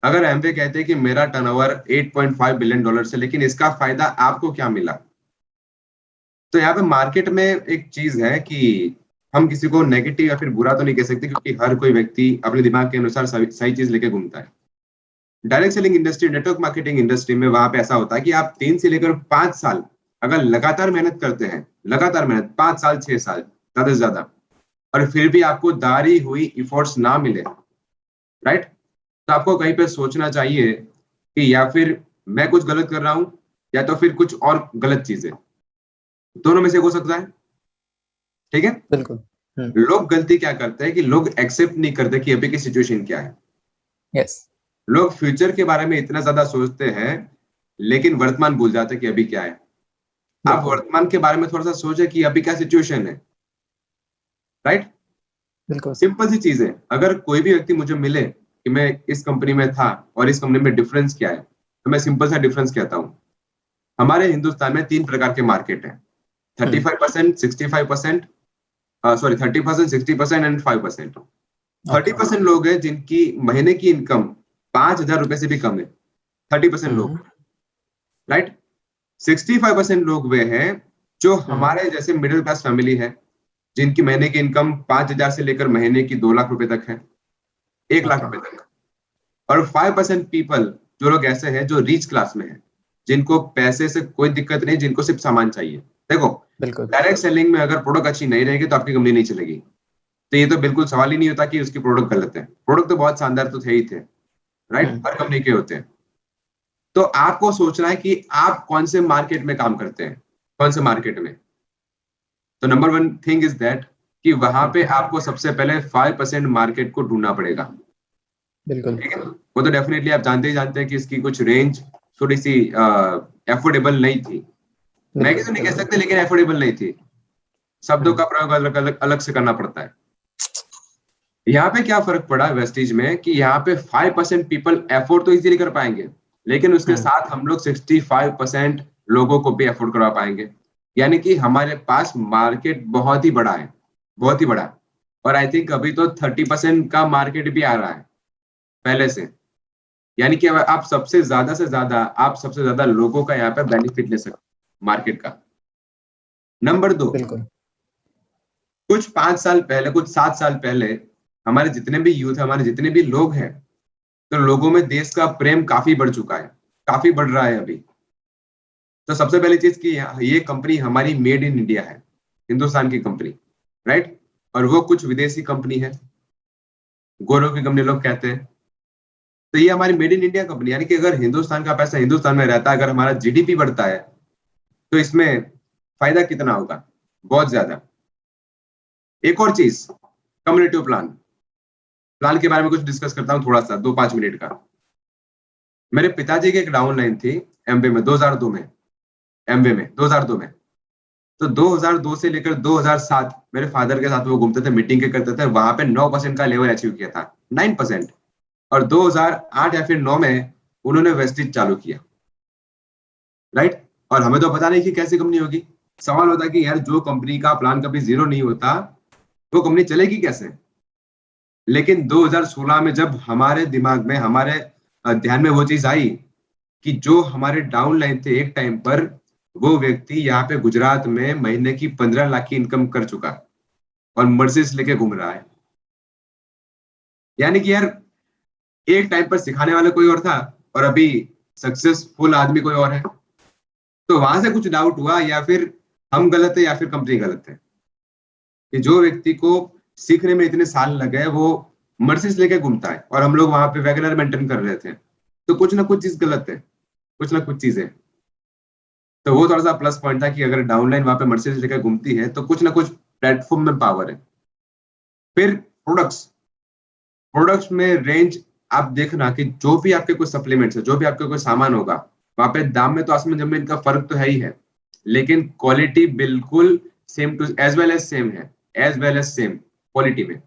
अगर एमबीए कहते हैं कि मेरा टर्नओवर 8.5 बिलियन डॉलर से, लेकिन इसका फायदा आपको क्या मिला? तो यहाँ पे मार्केट में एक चीज है कि हम किसी को नेगेटिव या फिर बुरा तो नहीं कह सकते, क्योंकि हर कोई व्यक्ति अपने दिमाग के अनुसार सही चीज लेके घूमता है। Direct selling industry, network marketing industry में वहां पे ऐसा होता है कि आप 3 से लेकर 5 साल अगर लगातार मेहनत करते हैं, लगातार मेहनत 5 साल 6 साल ज्यादा से ज्यादा, और फिर भी आपको दारी हुई इफोर्ट्स ना मिले, राइट, तो आपको कहीं पे सोचना चाहिए कि या फिर मैं कुछ गलत कर रहा हूं, या तो फिर कुछ और गलत चीज है। दोनों में से एक हो सकता है, ठीक है। बिल्कुल। लोग गलती क्या करते हैं कि लोग एक्सेप्ट नहीं करते कि अभी की सिचुएशन क्या है। यस। लोग फ्यूचर के बारे में इतना ज्यादा सोचते हैं, लेकिन वर्तमान भूल जाते हैं कि अभी क्या है। आप बिल्कुल वर्तमान के बारे में थोड़ा सा सोचे कि अभी क्या सिचुएशन है, राइट। बिल्कुल। सिंपल सी चीज है, अगर कोई भी व्यक्ति मुझे मिले कि मैं इस कंपनी में था और इस कंपनी में डिफरेंस क्या है, तो मैं सिंपल सा डिफरेंस कहता हूँ। हमारे हिंदुस्तान में 3 प्रकार के मार्केट है, 35%, 65%, सॉरी 30%, 60% एंड 5%। 30% लोग हैं जिनकी महीने की इनकम 5,000 रुपए से भी कम है, 30% लोग, राइट। 65% लोग वे हैं जो हमारे जैसे मिडिल क्लास फैमिली है, जिनकी महीने की इनकम 5,000 से लेकर महीने की 2 लाख रुपए तक है, 1 लाख रुपए तक। और 5% पीपल, जो लोग ऐसे हैं जो रिच क्लास में है, जिनको पैसे से कोई दिक्कत नहीं, जिनको सिर्फ सामान चाहिए। देखो, बिल्कुल डायरेक्ट सेलिंग में अगर प्रोडक्ट अच्छी नहीं रहेगी तो आपकी कंपनी नहीं चलेगी। तो ये तो बिल्कुल सवाल ही नहीं होता कि उसकी प्रोडक्ट गलत है। प्रोडक्ट तो बहुत शानदार तो थे ही थे, राइट, हर कंपनी के होते हैं। तो आपको सोचना है कि आप कौन से मार्केट में काम करते हैं, कौन से मार्केट में। तो नंबर 1 थिंग इज दैट कि वहां पे आपको सबसे पहले 5% मार्केट को ढूंढना पड़ेगा, बिल्कुल। ठीक है। वो तो डेफिनेटली आप जानते ही जानते हैं कि इसकी कुछ रेंज थोड़ी सी एफोर्डेबल नहीं थी। महंगी तो नहीं कह सकते, लेकिन एफोर्डेबल नहीं थी। शब्दों का प्रयोग अलग अलग अलग से करना पड़ता है। यहाँ पे क्या फर्क पड़ा वेस्टीज में कि यहाँ पे 5% पीपल एफोर्ड तो इजीली कर पाएंगे, लेकिन उसके साथ हम लोग 65% लोगों को भी एफोर्ड करवा पाएंगे। यानी कि हमारे पास मार्केट बहुत ही बड़ा है, बहुत ही बड़ा। और आई थिंक अभी तो 30% का मार्केट भी आ रहा है पहले से। यानी कि आप सबसे ज्यादा लोगों का यहाँ पे बेनिफिट ले सकते मार्केट का। नंबर 2, बिल्कुल कुछ 5 साल पहले, कुछ 7 साल पहले हमारे जितने भी यूथ है, हमारे जितने भी लोग हैं, तो लोगों में देश का प्रेम काफी बढ़ चुका है, काफी बढ़ रहा है अभी। तो सबसे पहली चीज कि ये कंपनी हमारी मेड इन इंडिया है, हिंदुस्तान की कंपनी, राइट। और वो कुछ विदेशी कंपनी है, गोरों की कंपनी लोग कहते हैं। तो ये हमारी मेड इन इंडिया कंपनी, यानी कि अगर हिंदुस्तान का पैसा हिंदुस्तान में रहता है, अगर हमारा जीडीपी बढ़ता है, तो इसमें फायदा कितना होगा? बहुत ज्यादा। एक और चीज, कम्युनिटी प्लान के बारे में कुछ डिस्कस करता हूँ थोड़ा सा, 2-5 मिनट का। मेरे पिताजी की एक डाउन लाइन थी एमवे में 2002 में, एमवे में 2002 में। तो 2002 से लेकर 2007 मेरे फादर के साथ वो घूमते थे, मीटिंग के करते थे, वहां पे 9% का लेवल अचीव किया था, 9%। और 2008 या फिर 9 में उन्होंने वेस्टिज चालू किया, राइट। और हमें तो पता नहीं कि कैसी कंपनी होगी। सवाल होता है कि यार जो कंपनी का प्लान कभी जीरो नहीं होता वो कंपनी चलेगी कैसे। लेकिन 2016 में जब हमारे दिमाग में, हमारे ध्यान में वो चीज आई कि जो हमारे डाउन लाइन थे एक टाइम पर, वो व्यक्ति यहाँ पे गुजरात में महीने की 15 लाख की इनकम कर चुका और मर्सिडीज लेके घूम रहा है। यानी कि यार एक टाइम पर सिखाने वाला कोई और था और अभी सक्सेसफुल आदमी कोई और है। तो वहां से कुछ डाउट हुआ, या फिर हम गलत है या फिर कंपनी गलत है कि जो व्यक्ति को सीखने में इतने साल लगे वो मर्सिडीज लेके घूमता है और हम लोग वहां पे वैगनर मेंटेन कर रहे थे। तो कुछ ना कुछ चीज गलत है, कुछ ना कुछ चीजें। तो वो थोड़ा सा प्लस पॉइंट था कि अगर डाउनलाइन वहां पे मर्सिडीज लेकर घूमती है तो कुछ ना कुछ प्लेटफॉर्म में पावर है। फिर प्रोडक्ट्स, प्रोडक्ट्स में रेंज आप देखना कि जो भी आपके कोई सप्लीमेंट्स है, जो भी आपके कोई सामान होगा, वहां पे दाम में तो आसमान जमीन का फर्क तो है ही है, लेकिन क्वालिटी बिल्कुल same to as well as same है, as well as same quality में।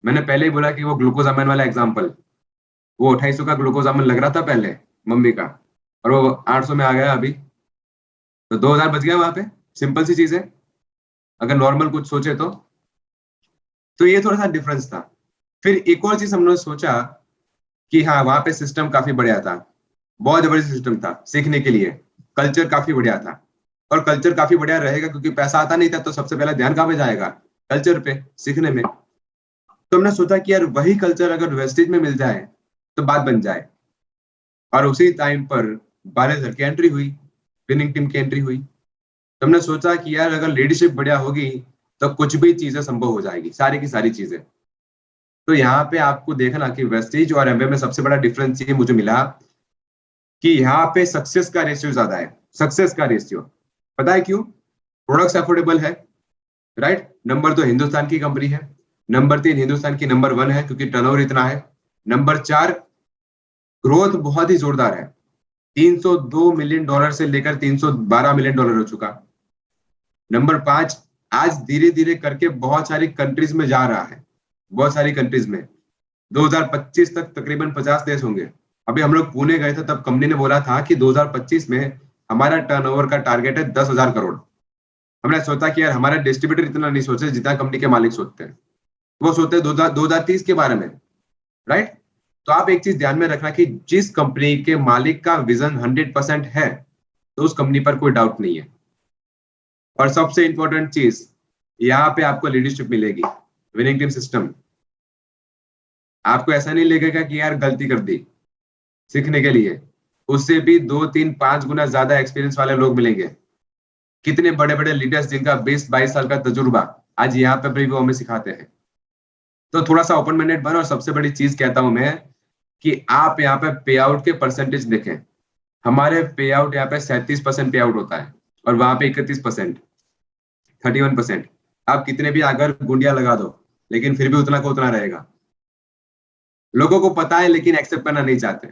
मैंने पहले ही बोला कि वो ग्लूकोजामिन वाला एग्जांपल, वो 2800 का ग्लूकोजामिन लग रहा था पहले मम्मी का, और वो 800 में आ गया अभी, तो 2000 बच गया वहां पे। सिंपल सी चीज है अगर नॉर्मल कुछ सोचे तो ये थोड़ा सा डिफरेंस था। फिर एक और चीज हमने सोचा कि हाँ वहां पे सिस्टम काफी बढ़िया था, बहुत जबरदस्त सिस्टम था सीखने के लिए, कल्चर काफी बढ़िया था। और कल्चर काफी बढ़िया रहेगा क्योंकि पैसा आता नहीं था, तो सबसे पहले ध्यान कहाँ पे जाएगा, कल्चर पे, सीखने में। तो हमने सोचा कि यार वही कल्चर अगर वेस्टेज में मिल जाए तो बात बन जाए। और उसी टाइम पर 12 की एंट्री हुई, विनिंग टीम की एंट्री हुई। तो हमने सोचा कि यार अगर लीडरशिप बढ़िया होगी तो कुछ भी चीजें संभव हो जाएगी, सारी की सारी चीजें। तो यहाँ पे आपको देखना कि वेस्टेज और एमवे में सबसे बड़ा डिफरेंस ये मुझे मिला कि यहाँ पे सक्सेस का रेशियो ज्यादा है, सक्सेस का रेशियो। पता है क्यों? प्रोडक्ट्स अफोर्डेबल है, राइट। नंबर 2 हिंदुस्तान की कंपनी है, नंबर 3 हिंदुस्तान की नंबर 1 है क्योंकि टर्नओवर इतना है, नंबर 4 ग्रोथ बहुत ही जोरदार है, $302 मिलियन से लेकर $312 मिलियन हो चुका। नंबर 5 आज धीरे धीरे करके बहुत सारी कंट्रीज में जा रहा है, बहुत सारी कंट्रीज में। 2025 तक तकरीबन 50 देश होंगे। अभी हम लोग पुणे गए थे तब कंपनी ने बोला था कि 2025 में हमारा टर्नओवर का टारगेट है 10,000 करोड़। हमने सोचा कि यार हमारा डिस्ट्रीब्यूटर इतना नहीं सोचे जितना कंपनी के मालिक सोचते हैं, वो सोचते हैं 2030 के बारे में, राइट। तो आप एक चीज ध्यान में रखना कि जिस कंपनी के मालिक का विजन 100% है तो उस कंपनी पर कोई डाउट नहीं है। और सबसे इंपॉर्टेंट चीज, यहाँ पे आपको लीडरशिप मिलेगी, विनिंग टीम सिस्टम। आपको ऐसा नहीं लगेगा कि यार गलती कर दी सीखने के लिए, उससे भी 2, 3, 5 गुना ज्यादा एक्सपीरियंस वाले लोग मिलेंगे। कितने बड़े बड़े लीडर्स जिनका 20-22 साल का तजुर्बा आज यहाँ पे भी वो हमें सिखाते हैं। तो थोड़ा सा ओपन माइंडेड बनो। और सबसे बड़ी चीज कहता हूं मैं कि आप यहाँ पे पे आउट के परसेंटेज देखें। हमारे पे आउट यहाँ पे 37% पे आउट होता है और वहां पे 31%, 31%। आप कितने भी अगर गुंडिया लगा दो लेकिन फिर भी उतना का उतना रहेगा। लोगों को पता है लेकिन एक्सेप्ट करना नहीं चाहते।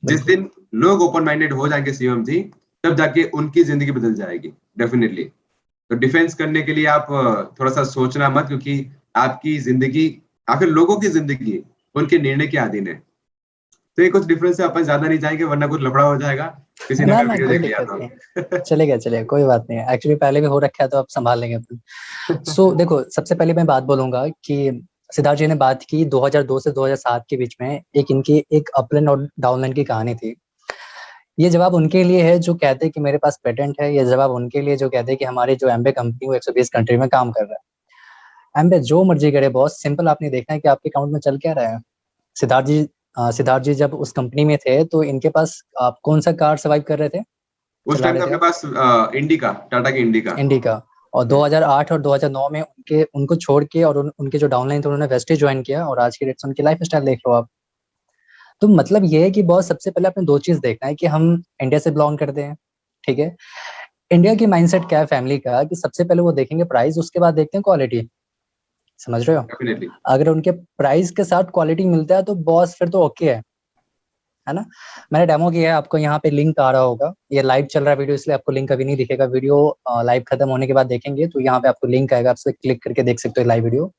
जिस दिन लोग ओपन माइंडेड हो जाएंगे शिवम जी, तब जाके उनकी जिंदगी बदल जाएगी डेफिनेटली। तो डिफेंस करने के लिए आप थोड़ा सा सोचना मत, क्योंकि आपकी जिंदगी, आखिर लोगों की जिंदगी उनके निर्णय के अधीन है। तो ये कुछ डिफरेंस है, अपन ज्यादा नहीं जाएंगे वरना कुछ लफड़ा हो जाएगा। किसी ने ना मेरा ना वीडियो कोई देख लिया दिक्कत तो नहीं, चलेगा कोई बात नहीं। एक्चुअली पहले भी हो रखा है तो अब संभाल लेंगे अपन। सो देखो, सबसे पहले मैं बात बोलूंगा कि सिद्धार्थ जी ने बात की 2002 से 2007 के बीच में एक इनकी एक अपलाइन और डाउनलाइन की कहानी थी। ये जवाब उनके लिए है जो कहते हैं कि मेरे पास पेटेंट है, ये जवाब उनके लिए जो कहते हैं कि हमारी जो एम्बे कंपनी वो 120 कंट्री में काम कर रहा है। एम्बे जो मर्जी करे बॉस, सिंपल आपने देखना है कि आपके अकाउंट में चल क्या रहा है। सिद्धार्थ जी जब उस कंपनी में थे तो इनके पास आप कौन सा कार सर्वाइव कर रहे थे, उस चला टाइम रहे पे थे अपने आप? पास इंडिका, टाटा की इंडिका। इंडिका। और 2008 और 2009 में उनको छोड़ के और उनके जो डाउनलाइन थे उन्होंने वेस्टेज ज्वाइन किया और आज के डेट से उनकी लाइफ स्टाइल देख लो आप। तो मतलब ये है कि बॉस सबसे पहले आपने दो चीज देखना है कि हम इंडिया से बिलोंग करते हैं, ठीक है। इंडिया की माइंडसेट क्या है फैमिली का कि सबसे पहले वो देखेंगे प्राइस, उसके बाद देखते हैं क्वालिटी। समझ रहे हो? डेफिनेटली। अगर उनके प्राइस के साथ क्वालिटी मिलता है तो बॉस फिर तो ओके है। है ना। मैंने डेमो किया है, आपको यहाँ पे लिंक आ रहा होगा, ये लाइव चल रहा है वीडियो, इसलिए आपको लिंक अभी नहीं दिखेगा, वीडियो लाइव खत्म होने के बाद देखेंगे तो यहाँ पे आपको लिंक आएगा, आप क्लिक करके देख सकते हो लाइव वीडियो।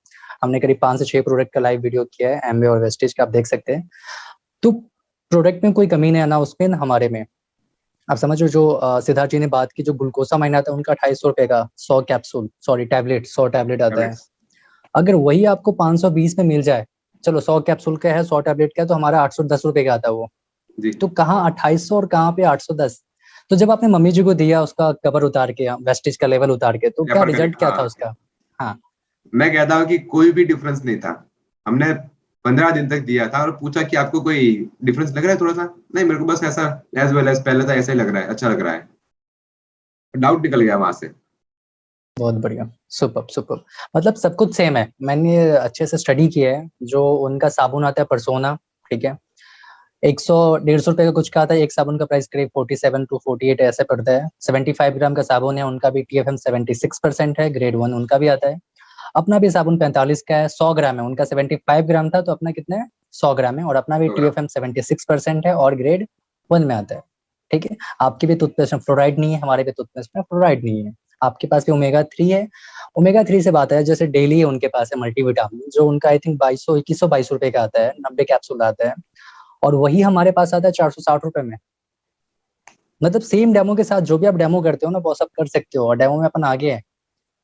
हमने करीब 5 से 6 प्रोडक्ट का लाइव वीडियो किया है, एमवे और वेस्टेज का, आप देख सकते हैं। तो प्रोडक्ट में कोई कमी नहीं है ना उसमें ना हमारे में। आप समझो जो सिद्धार्थ जी ने बात की, जो ग्लूकोसामाइन आता है उनका 250 रुपए का 100 कैप्सूल, सॉरी टैबलेट, 100 टैबलेट आता है। अगर वही आपको 520 में मिल जाए, चलो 100 कैप्सूल का है, 100 टैबलेट का है, तो हमारा 810 रुपए का आता है वो जी। तो कहाँ 2800 और कहाँ पे 810। तो जब आपने मम्मी जी को दिया उसका कवर उतार के, वेस्टेज का लेवल उतार के, तो क्या रिजल्ट क्या था उसका? हाँ, मैं कहता हूँ कि कोई भी डिफरेंस नहीं था। हमने 15 दिन तक दिया था और पूछा कि आपको कोई डिफरेंस लग रहा है थोड़ा सा? नहीं, मेरे को बस ऐसा एज वेल एज पहले था ऐसा ही लग रहा है, अच्छा लग रहा है। डाउट निकल गया वहां से। बहुत बढ़िया, सुपर सुपर। मतलब सब कुछ सेम है, मैंने अच्छे से स्टडी किया है। जो उनका साबुन आता है परसोना, ठीक है, 100-150 रुपए का कुछ का आता है, एक साबुन का प्राइस करीब 47 to 48 ऐसे पड़ता है। 75 ग्राम का साबुन है, उनका भी TFM 76% है, ग्रेड 1 उनका भी आता है। अपना भी साबुन 45 का है, 100 ग्राम है, उनका 75 ग्राम था, तो अपना कितना है 100 ग्राम है, और अपना भी TFM 76% है और ग्रेड 1 में आता है। ठीक है, आपकी भी टूथपेस्ट में फ्लोराइड नहीं है, हमारे भी टूथपेस्ट में फ्लोराइड नहीं है। आपके पास भी ओमेगा 3 है। ओमेगा 3 से बात है, जैसे डेली उनके पास है मल्टीविटामिन, जो उनका आई थिंक 2122 रुपए का आता है, 90 कैप्सूल आता है, और वही हमारे पास आता है 460 रुपए में। मतलब सेम डेमो के साथ जो भी आप डेमो करते हो ना वो सब कर सकते हो, और डेमो में अपन आगे है,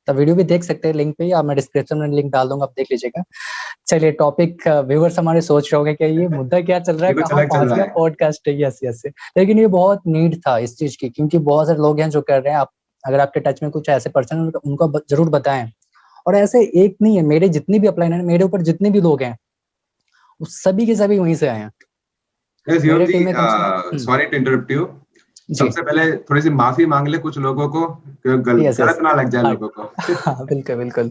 तो वीडियो भी देख सकते हैं लिंक पे, या मैं डिस्क्रिप्शन में लिंक डाल दूंगा, आप देख लीजिएगा। चलिए टॉपिक, व्यूअर्स हमारे सोच रहे होंगे कि ये मुद्दा क्या चल रहा है, कहाँ पहुंच गया पॉडकास्ट है। यस यस, लेकिन ये बहुत नीड था इस चीज की, क्योंकि बहुत सारे लोग हैं जो कर रहे हैं। आप अगर आपके टच में कुछ ऐसे पर्सन है उनको जरूर बताएं। और ऐसे एक नहीं है, मेरे जितनी भी अपलाइन है, मेरे ऊपर जितने भी लोग हैं, सभी के सभी वहीं से आए हैं। Sorry to interrupt you. सबसे पहले थोड़ी सी माफी मांग ले कुछ लोगों को, गलत ना लग जाए लोगों को। हाँ, बिल्कुल बिल्कुल।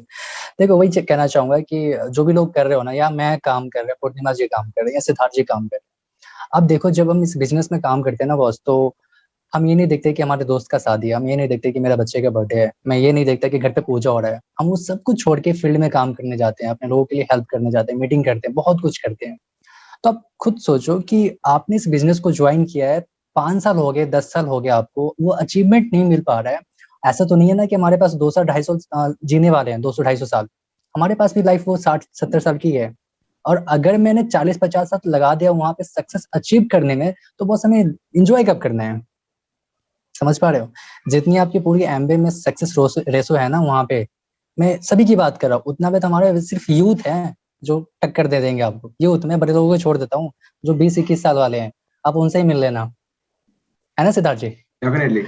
देखो वही कहना चाहूंगा कि जो भी लोग कर रहे हो ना, या मैं काम कर रहा हूँ, पूर्णिमा जी काम कर रहे हैं, या सिद्धार्थ जी काम कर रहे हैं, अब देखो जब हम इस बिजनेस में काम करते हैं ना बॉस, तो हम ये नहीं देखते कि हमारे दोस्त का शादी है, हम ये नहीं देखते कि मेरा बच्चे का बर्थडे है, मैं ये नहीं देखता कि घर पे पूजा हो रहा है। हम वो सब कुछ छोड़ के फील्ड में काम करने जाते हैं, अपने लोगों के लिए हेल्प करने जाते हैं, मीटिंग करते हैं, बहुत कुछ करते हैं। तो आप खुद सोचो कि आपने इस बिजनेस को ज्वाइन किया है, 5 साल हो गए, 10 साल हो गए, आपको वो अचीवमेंट नहीं मिल पा रहा है। ऐसा तो नहीं है ना कि हमारे पास 200-250 जीने वाले हैं, 200-250 साल। हमारे पास भी लाइफ वो 60-70 साल की है। और अगर मैंने 40-50 साल लगा दिया वहां पे सक्सेस अचीव करने में, तो बस हमें इंजॉय कब करना है? समझ पा रहे हो? जितनी आपकी पूरी एमबीए में सक्सेस रेशो है ना वहां पे, मैं सभी की बात कर रहा हूँ, उतना पे तो हमारे सिर्फ यूथ है जो टक्कर दे देंगे आपको। यूथ में बड़े लोगों को छोड़ देता हूँ, जो 20-21 साल वाले हैं, आप उनसे ही मिल लेना, है ना सिद्धार्थ जी? डेफिनेटली।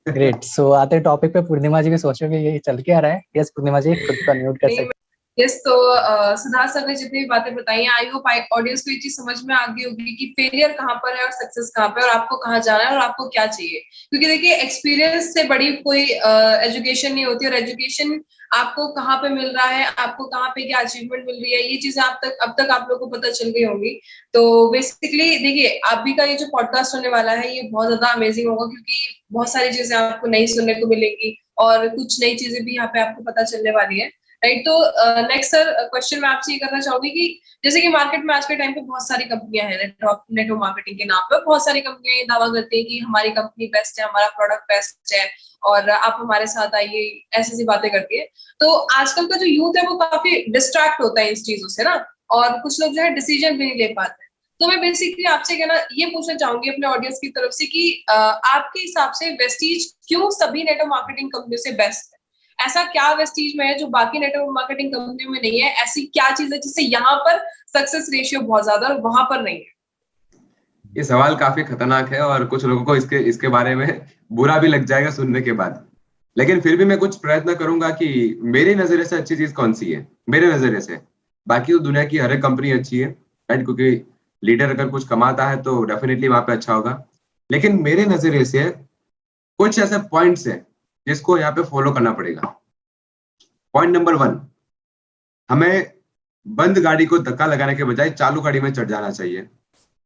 ग्रेट। सो आते टॉपिक पे, पूर्णिमा जी भी सोच रहे ये चल के आ रहा है। यस पूर्णिमा जी, खुद को अनम्यूट कर सकते। यस, तो सिद्धार्थ सर ने जितनी भी बातें बताई हैं, आई होप ऑडियंस को ये चीज समझ में आ गई होगी कि फेलियर कहाँ पर है और सक्सेस कहाँ पे, और आपको कहाँ जाना है और आपको क्या चाहिए। क्योंकि देखिए एक्सपीरियंस से बड़ी कोई एजुकेशन नहीं होती, और एजुकेशन आपको कहाँ पे मिल रहा है, आपको कहाँ पे क्या अचीवमेंट मिल रही है, ये चीजें अब तक आप लोगों को पता चल गई होंगी। तो बेसिकली देखिए आप भी का ये जो पॉडकास्ट होने वाला है ये बहुत ज्यादा अमेजिंग होगा, क्योंकि बहुत सारी चीजें आपको नई सुनने को मिलेंगी और कुछ नई चीजें भी यहाँ पे आपको पता चलने वाली है। राइट, तो नेक्स्ट सर क्वेश्चन मैं आपसे ये करना चाहूंगी कि जैसे कि मार्केट में आज के टाइम पे बहुत सारी कंपनियां हैं नेटवर्क मार्केटिंग के नाम पे, बहुत सारी कंपनियां ये दावा करती हैं कि हमारी कंपनी बेस्ट है, हमारा प्रोडक्ट बेस्ट है और आप हमारे साथ आइए, ऐसी सी बातें करती है। तो आजकल का जो यूथ है वो काफी डिस्ट्रैक्ट होता है इस चीजों से ना, और कुछ लोग जो है डिसीजन भी नहीं ले पाते। तो मैं बेसिकली आपसे ये पूछना चाहूंगी अपने ऑडियंस की तरफ से कि आपके हिसाब से वेस्टीज क्यों सभी नेटवर्क मार्केटिंग कंपनियों से बेस्ट है? ऐसा क्या वेस्टीज में है जो बाकी नेटवर्क मार्केटिंग कंपनियों में नहीं है? ऐसी क्या चीज है जिससे यहाँ पर सक्सेस रेशियो बहुत ज्यादा और वहां पर नहीं है? ये सवाल काफी खतरनाक है और कुछ लोगों को इसके बारे में बुरा भी लग जाएगा सुनने के बाद, लेकिन फिर भी मैं कुछ प्रयत्न करूंगा कि मेरी नजरिए से अच्छी चीज कौन सी है। मेरे नजरिए से बाकी तो दुनिया की हर एक कंपनी अच्छी है, राइट, क्योंकि लीडर अगर कुछ कमाता है तो डेफिनेटली वहां पे अच्छा होगा। लेकिन मेरे नजरिए से कुछ ऐसे पॉइंट्स हैं जिसको यहाँ पे फॉलो करना पड़ेगा। पॉइंट नंबर 1, हमें बंद गाड़ी को धक्का लगाने के बजाय चालू गाड़ी में चढ़ जाना चाहिए।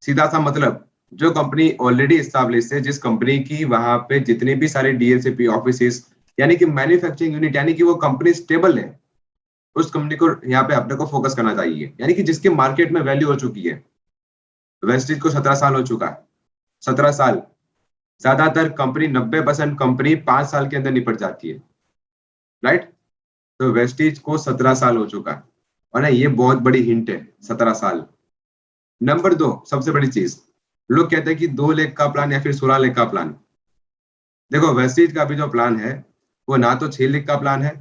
सीधा सा मतलब, जो कंपनी ऑलरेडी एस्टैब्लिश है, जिस कंपनी की वहां पे जितने भी सारे डीएलसीपी ऑफिस, यानी कि मैन्युफैक्चरिंग यूनिट, यानी कि वो कंपनी स्टेबल है, उस कंपनी को यहाँ पे अपने को फोकस करना चाहिए, यानी कि जिसके मार्केट में वैल्यू हो चुकी है। वेस्टीज को 17 साल हो चुका है, 17 साल। ज्यादातर कंपनी 90% कंपनी 5 साल के अंदर निपट जाती है, राइट। तो वेस्टीज को 17 साल हो चुका है, और ना ये बहुत बड़ी हिंट है, 17 साल। नंबर 2 सबसे बड़ी चीज, लोग कहते हैं कि 2 लाख का प्लान या फिर 16 लाख का प्लान। देखो वेस्टीज का भी जो प्लान है वो ना तो 6 लाख का प्लान है,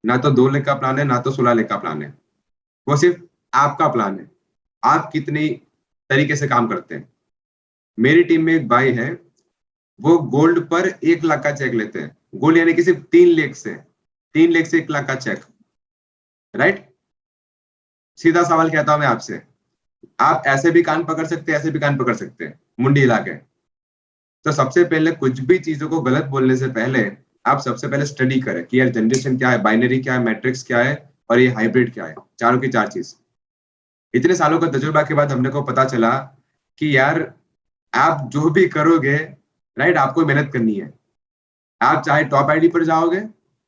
ना तो 2 लाख का प्लान है, ना तो 16 लाख का प्लान है। वो सिर्फ आपका प्लान है, आप कितनी तरीके से काम करते हैं। मेरी टीम में एक भाई है, वो गोल्ड पर 1 लाख का चेक लेते हैं। गोल्ड यानी कि सिर्फ 3 लाख से 1 लाख का चेक, राइट। सीधा सवाल कहता हूं मैं आपसे, आप ऐसे भी कान पकड़ सकते हैं, ऐसे भी कान पकड़ सकते हैं, मुंडी हिला के। तो सबसे पहले कुछ भी चीजों को गलत बोलने से पहले आप सबसे पहले स्टडी करें कि यार जनरेशन क्या है, बाइनरी क्या है, मैट्रिक्स क्या है, और ये हाइब्रिड क्या है, चारों की चार चीज। इतने सालों का तजुर्बा के बाद हमने को पता चला कि यार आप जो भी करोगे, राइट, आपको मेहनत करनी है। आप चाहे टॉप आईडी पर जाओगे,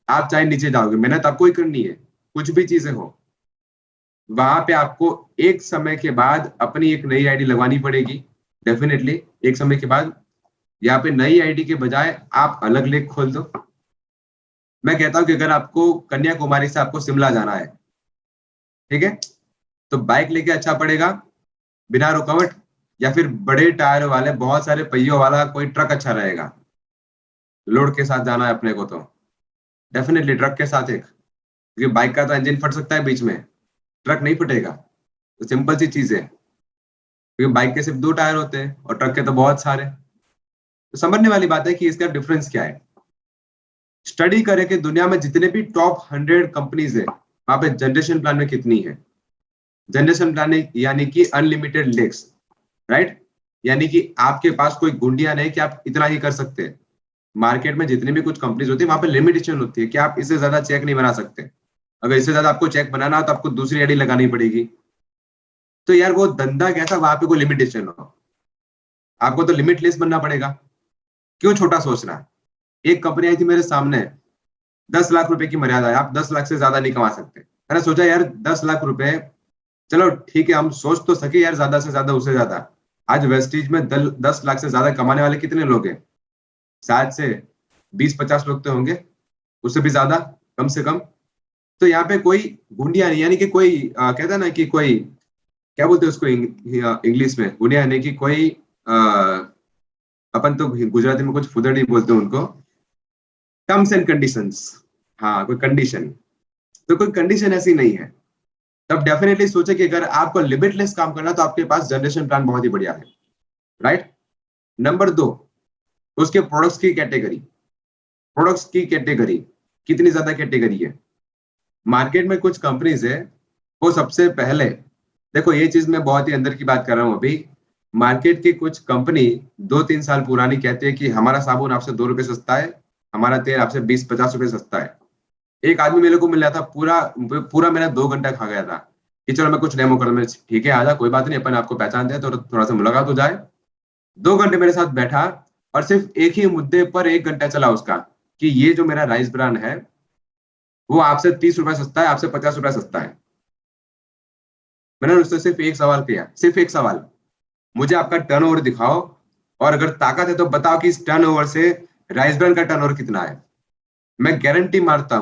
आप चाहे नीचे जाओगे, मेहनत आपको ही करनी है। कुछ भी चीजें हो, वहां पे आपको एक समय के बाद अपनी एक नई आईडी लगवानी पड़ेगी, डेफिनेटली। एक समय के बाद यहाँ पे नई आईडी के बजाय आप अलग लेख खोल दो। मैं कहता हूं कि अगर आपको कन्याकुमारी से आपको शिमला जाना है, ठीक है, तो बाइक लेके अच्छा पड़ेगा बिना रुकावट, या फिर बड़े टायर वाले बहुत सारे पहियों वाला कोई ट्रक अच्छा रहेगा? लोड के साथ जाना है अपने को तो डेफिनेटली ट्रक के साथ एक, क्योंकि बाइक का तो इंजन फट सकता है बीच में, ट्रक नहीं फटेगा। तो सिंपल सी चीज है, क्योंकि बाइक के सिर्फ 2 टायर होते हैं और ट्रक के तो बहुत सारे। तो समझने वाली बात है कि इसका डिफरेंस क्या है। स्टडी करें कि दुनिया में जितने भी टॉप 100 कंपनीज है, वहां पे जनरेशन प्लान में कितनी है। जनरेशन प्लान यानी कि अनलिमिटेड लेग्स, राइट, यानी कि आपके पास कोई गुंडिया नहीं कि आप इतना ही कर सकते हैं। मार्केट में जितनी भी कुछ कंपनीज होती है वहां पे लिमिटेशन होती है कि आप इससे ज्यादा चेक नहीं बना सकते। अगर इससे ज्यादा आपको चेक बनाना हो तो आपको दूसरी आईडी लगानी पड़ेगी। तो यार वो धंधा कैसा, वहां पे कोई लिमिटेशन हो, आपको तो लिमिटलेस बनना पड़ेगा। क्यों छोटा सोचना? एक कंपनी आई थी मेरे सामने, 10 लाख रुपए की मर्यादा है, आप 10 लाख से ज्यादा नहीं कमा सकते। मैंने सोचा यार 10 लाख रुपए, चलो ठीक है, हम सोच तो सके यार ज्यादा से ज्यादा उससे ज्यादा। आज वेस्टीज में 10 लाख से ज्यादा कमाने वाले कितने लोग हैं? शायद से 20-50 लोग तो होंगे, उससे भी ज्यादा, कम से कम। तो यहाँ पे कोई गुंडिया नहीं, यानी कि कोई कहता है ना कि कोई, क्या बोलते हैं उसको इंग्लिश में, गुंडिया यानी कि कोई अपन तो गुजराती में कुछ फुदड़ी बोलते हैं उनको, टर्म्स एंड कंडीशंस। हाँ, कोई कंडीशन, तो कोई कंडीशन ऐसी नहीं है। तब डेफिनेटली सोचे कि अगर आपको लिमिटलेस काम करना तो आपके पास जनरेशन प्लान बहुत ही बढ़िया है, राइट। नंबर 2, उसके प्रोडक्ट्स की कैटेगरी। प्रोडक्ट्स की कैटेगरी कितनी ज्यादा कैटेगरी है। मार्केट में कुछ कंपनीज है, वो सबसे पहले, देखो ये चीज मैं बहुत ही अंदर की बात कर रहा हूँ अभी। मार्केट की कुछ कंपनी 2-3 साल पुरानी कहती है कि हमारा साबुन आपसे 2 रुपए सस्ता है, हमारा तेल आपसे 20-50 रुपए सस्ता है। एक आदमी मेरे को मिल रहा था, पूरा मेरा 2 घंटा खा गया था कि चलो मैं कुछ डेमो कर, ठीक है आजा, कोई बात नहीं, अपन आपको पहचानते हैं तो थोड़ा सा मुलाकात हो जाए। 2 घंटे मेरे साथ बैठा और सिर्फ एक ही मुद्दे पर 1 घंटा चला उसका, कि ये जो मेरा राइस ब्रांड है वो आपसे 30 रुपए सस्ता है, आपसे 50 रुपए सस्ता है। मैंने उससे सिर्फ एक सवाल किया, सिर्फ एक सवाल, मुझे आपका टर्नओवर दिखाओ, और अगर ताकत है तो बताओ कि इस टर्नओवर से राइस ब्रांड का टर्नओवर कितना है। मैं गारंटी मारता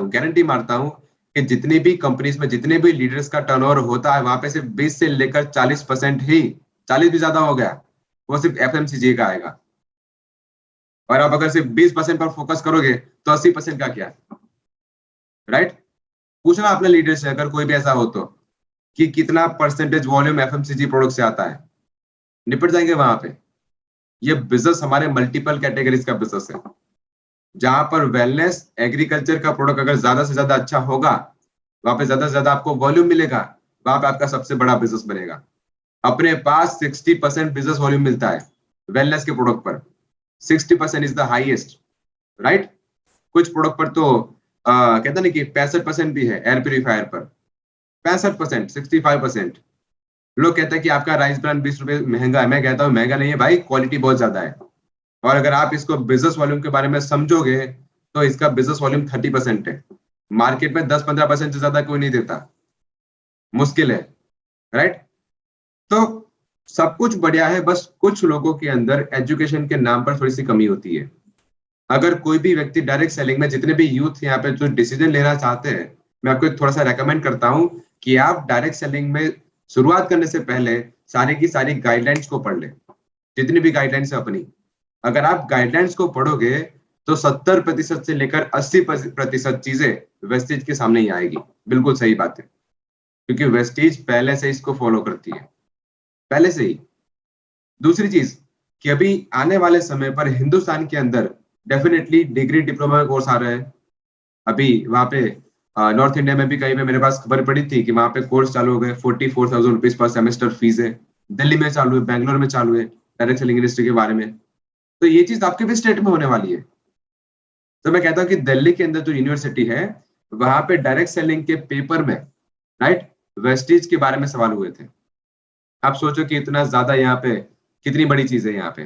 हूं कि जितनी भी कंपनीज में जितने भी लीडर्स का टर्नओवर होता है, वहां पे सिर्फ 20 से लेकर 40% ही, 40 भी ज्यादा हो गया, वो सिर्फ एफएमसीजी का आएगा। और आप अगर सिर्फ 20% पर फोकस करोगे तो 80% का क्या, राइट। पूछना अपने लीडर से, अगर कोई भी ऐसा हो तो, कि कितना परसेंटेज वॉल्यूम एफएमसीजी प्रोडक्ट से आता है, निपट जाएंगे वहां पे। ये बिजनेस हमारे मल्टीपल कैटेगरीज का बिजनेस है, जहां पर वेलनेस एग्रीकल्चर का प्रोडक्ट अगर ज्यादा से ज्यादा अच्छा होगा, वहां पे ज्यादा से ज्यादा आपको वॉल्यूम मिलेगा, वहां पे आपका सबसे बड़ा बिजनेस बनेगा। अपने पास 60% बिजनेस वॉल्यूम मिलता है वेलनेस के प्रोडक्ट पर, 60% इज द हाईएस्ट, राइट। कुछ प्रोडक्ट पर तो कहते हैं ना कि 65% भी है, एयर प्यूरिफायर पर 65%, 65%। लोग कहते हैं कि आपका राइस ब्रांड 20 रुपए महंगा है। मैं कहता हूँ महंगा नहीं है भाई, क्वालिटी बहुत ज्यादा है। और अगर आप इसको बिजनेस वॉल्यूम के बारे में समझोगे तो इसका बिजनेस वॉल्यूम 30% है। मार्केट में 10-15% से ज्यादा कोई नहीं देता, मुश्किल है, राइट। तो सब कुछ बढ़िया है, बस कुछ लोगों के अंदर एजुकेशन के नाम पर थोड़ी सी कमी होती है। अगर कोई भी व्यक्ति डायरेक्ट सेलिंग में, जितने भी यूथ यहाँ पे जो डिसीजन लेना चाहते हैं, मैं आपको एक थोड़ा सा रेकमेंड करता हूँ कि आप डायरेक्ट सेलिंग में शुरुआत करने से पहले सारी की सारी गाइडलाइंस को पढ़ लें, जितनी भी गाइडलाइंस है अपनी। अगर आप गाइडलाइंस को पढ़ोगे तो 70% से लेकर 80% चीजें वेस्टेज के सामने ही आएगी। बिल्कुल सही बात है, क्योंकि वेस्टेज पहले से इसको फॉलो करती है, पहले से ही। दूसरी चीज कि अभी आने वाले समय पर हिंदुस्तान के अंदर डेफिनेटली डिग्री डिप्लोमा का कोर्स आ रहा है। अभी वहां पे नॉर्थ इंडिया में भी कहीं पे मेरे पास खबर पड़ी थी कि वहां पे कोर्स चालू हो गए, 44,000 रुपीज पर सेमेस्टर फीस है। दिल्ली में चालू है, बैंगलोर में चालू है डायरेक्ट सेलिंग इंडस्ट्री के बारे में। तो ये चीज आपके भी स्टेट में होने वाली है। तो मैं कहता हूँ कि दिल्ली के अंदर जो यूनिवर्सिटी है वहां पे डायरेक्ट सेलिंग के पेपर में राइट वेस्टेज के बारे में सवाल हुए थे। आप सोचो कि इतना ज्यादा यहाँ पे कितनी बड़ी चीज है यहाँ पे।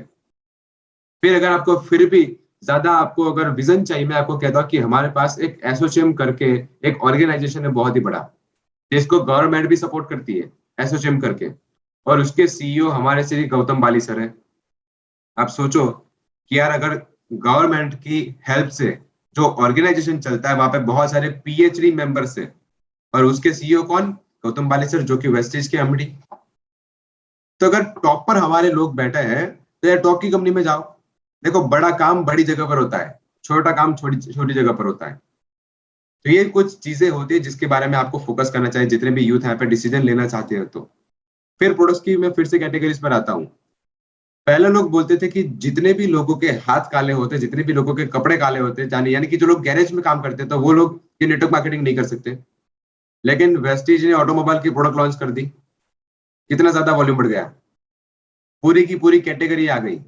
फिर अगर आपको फिर भी ज्यादा आपको अगर विजन चाहिए, मैं आपको कहता हूँ कि हमारे पास एक एसोचेम करके एक ऑर्गेनाइजेशन है बहुत ही बड़ा, जिसको गवर्नमेंट भी सपोर्ट करती है, एसोचेम करके, और उसके सीईओ हमारे श्री गौतम बाली सर है। आप सोचो कि यार अगर गवर्नमेंट की हेल्प से जो ऑर्गेनाइजेशन चलता है वहां पे बहुत सारे पीएचडी मेंबर्स है, और उसके सीईओ कौन? गौतम बाली सर, जो कि वेस्टेज के एमडी। तो अगर टॉप पर हमारे लोग बैठे हैं तो यार टॉप की कंपनी में जाओ। देखो, बड़ा काम बड़ी जगह पर होता है, छोटा काम छोटी छोटी जगह पर होता है। तो ये कुछ चीजें होती है जिसके बारे में आपको फोकस करना चाहिए, जितने भी यूथ यहाँ पे डिसीजन लेना चाहते हैं। तो फिर प्रोडक्ट्स की मैं फिर से कैटेगरीज पर आता हूँ। पहले लोग बोलते थे कि जितने भी लोगों के हाथ काले होते, जितने भी लोगों के कपड़े काले होते, यानी कि जो लोग गैरेज में काम करते, तो वो लोग ये नेटवर्क मार्केटिंग नहीं कर सकते। लेकिन वेस्टीज ने ऑटोमोबाइल की प्रोडक्ट लॉन्च कर दी, कितना ज्यादा वॉल्यूम बढ़ गया, पूरी की पूरी कैटेगरी आ गई।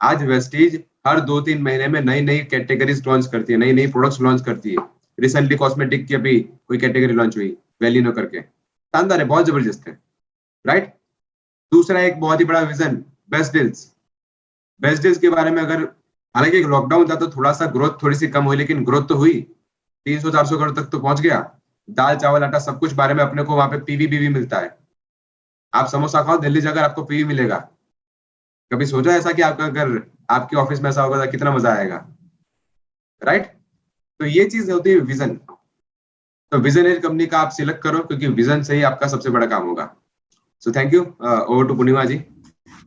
आज वेस्टीज हर 2-3 महीने में नई नई कैटेगरीज लॉन्च करती है, नई नई प्रोडक्ट्स लॉन्च करती है। रिसेंटली कॉस्मेटिक की अभी कोई कैटेगरी लॉन्च हुई, वेलिनो करके, शानदार है, बहुत जबरदस्त है, राइट। दूसरा एक बहुत ही बड़ा vision, best deals. Best deals के बारे में अगर, हालांकि लॉकडाउन था तो थोड़ा सा ग्रोथ थोड़ी सी कम हुई, लेकिन ग्रोथ तो हुई, 300-400 करोड़ तक तो पहुंच गया। दाल चावल आटा सब कुछ बारे में अपने को वहां पे पीवी बीवी मिलता है। आप समोसा खाओ दिल्ली जाकर, आपको पीवी मिलेगा। कभी सोचा ऐसा कि आपका अगर आपके ऑफिस में ऐसा होगा तो कितना मजा आएगा, राइट। तो ये चीज होती है विजन। तो विजनरी कंपनी का आप सिलेक्ट करो, क्योंकि विजन से ही आपका सबसे बड़ा काम होगा। So thank you, over to Purnima ji.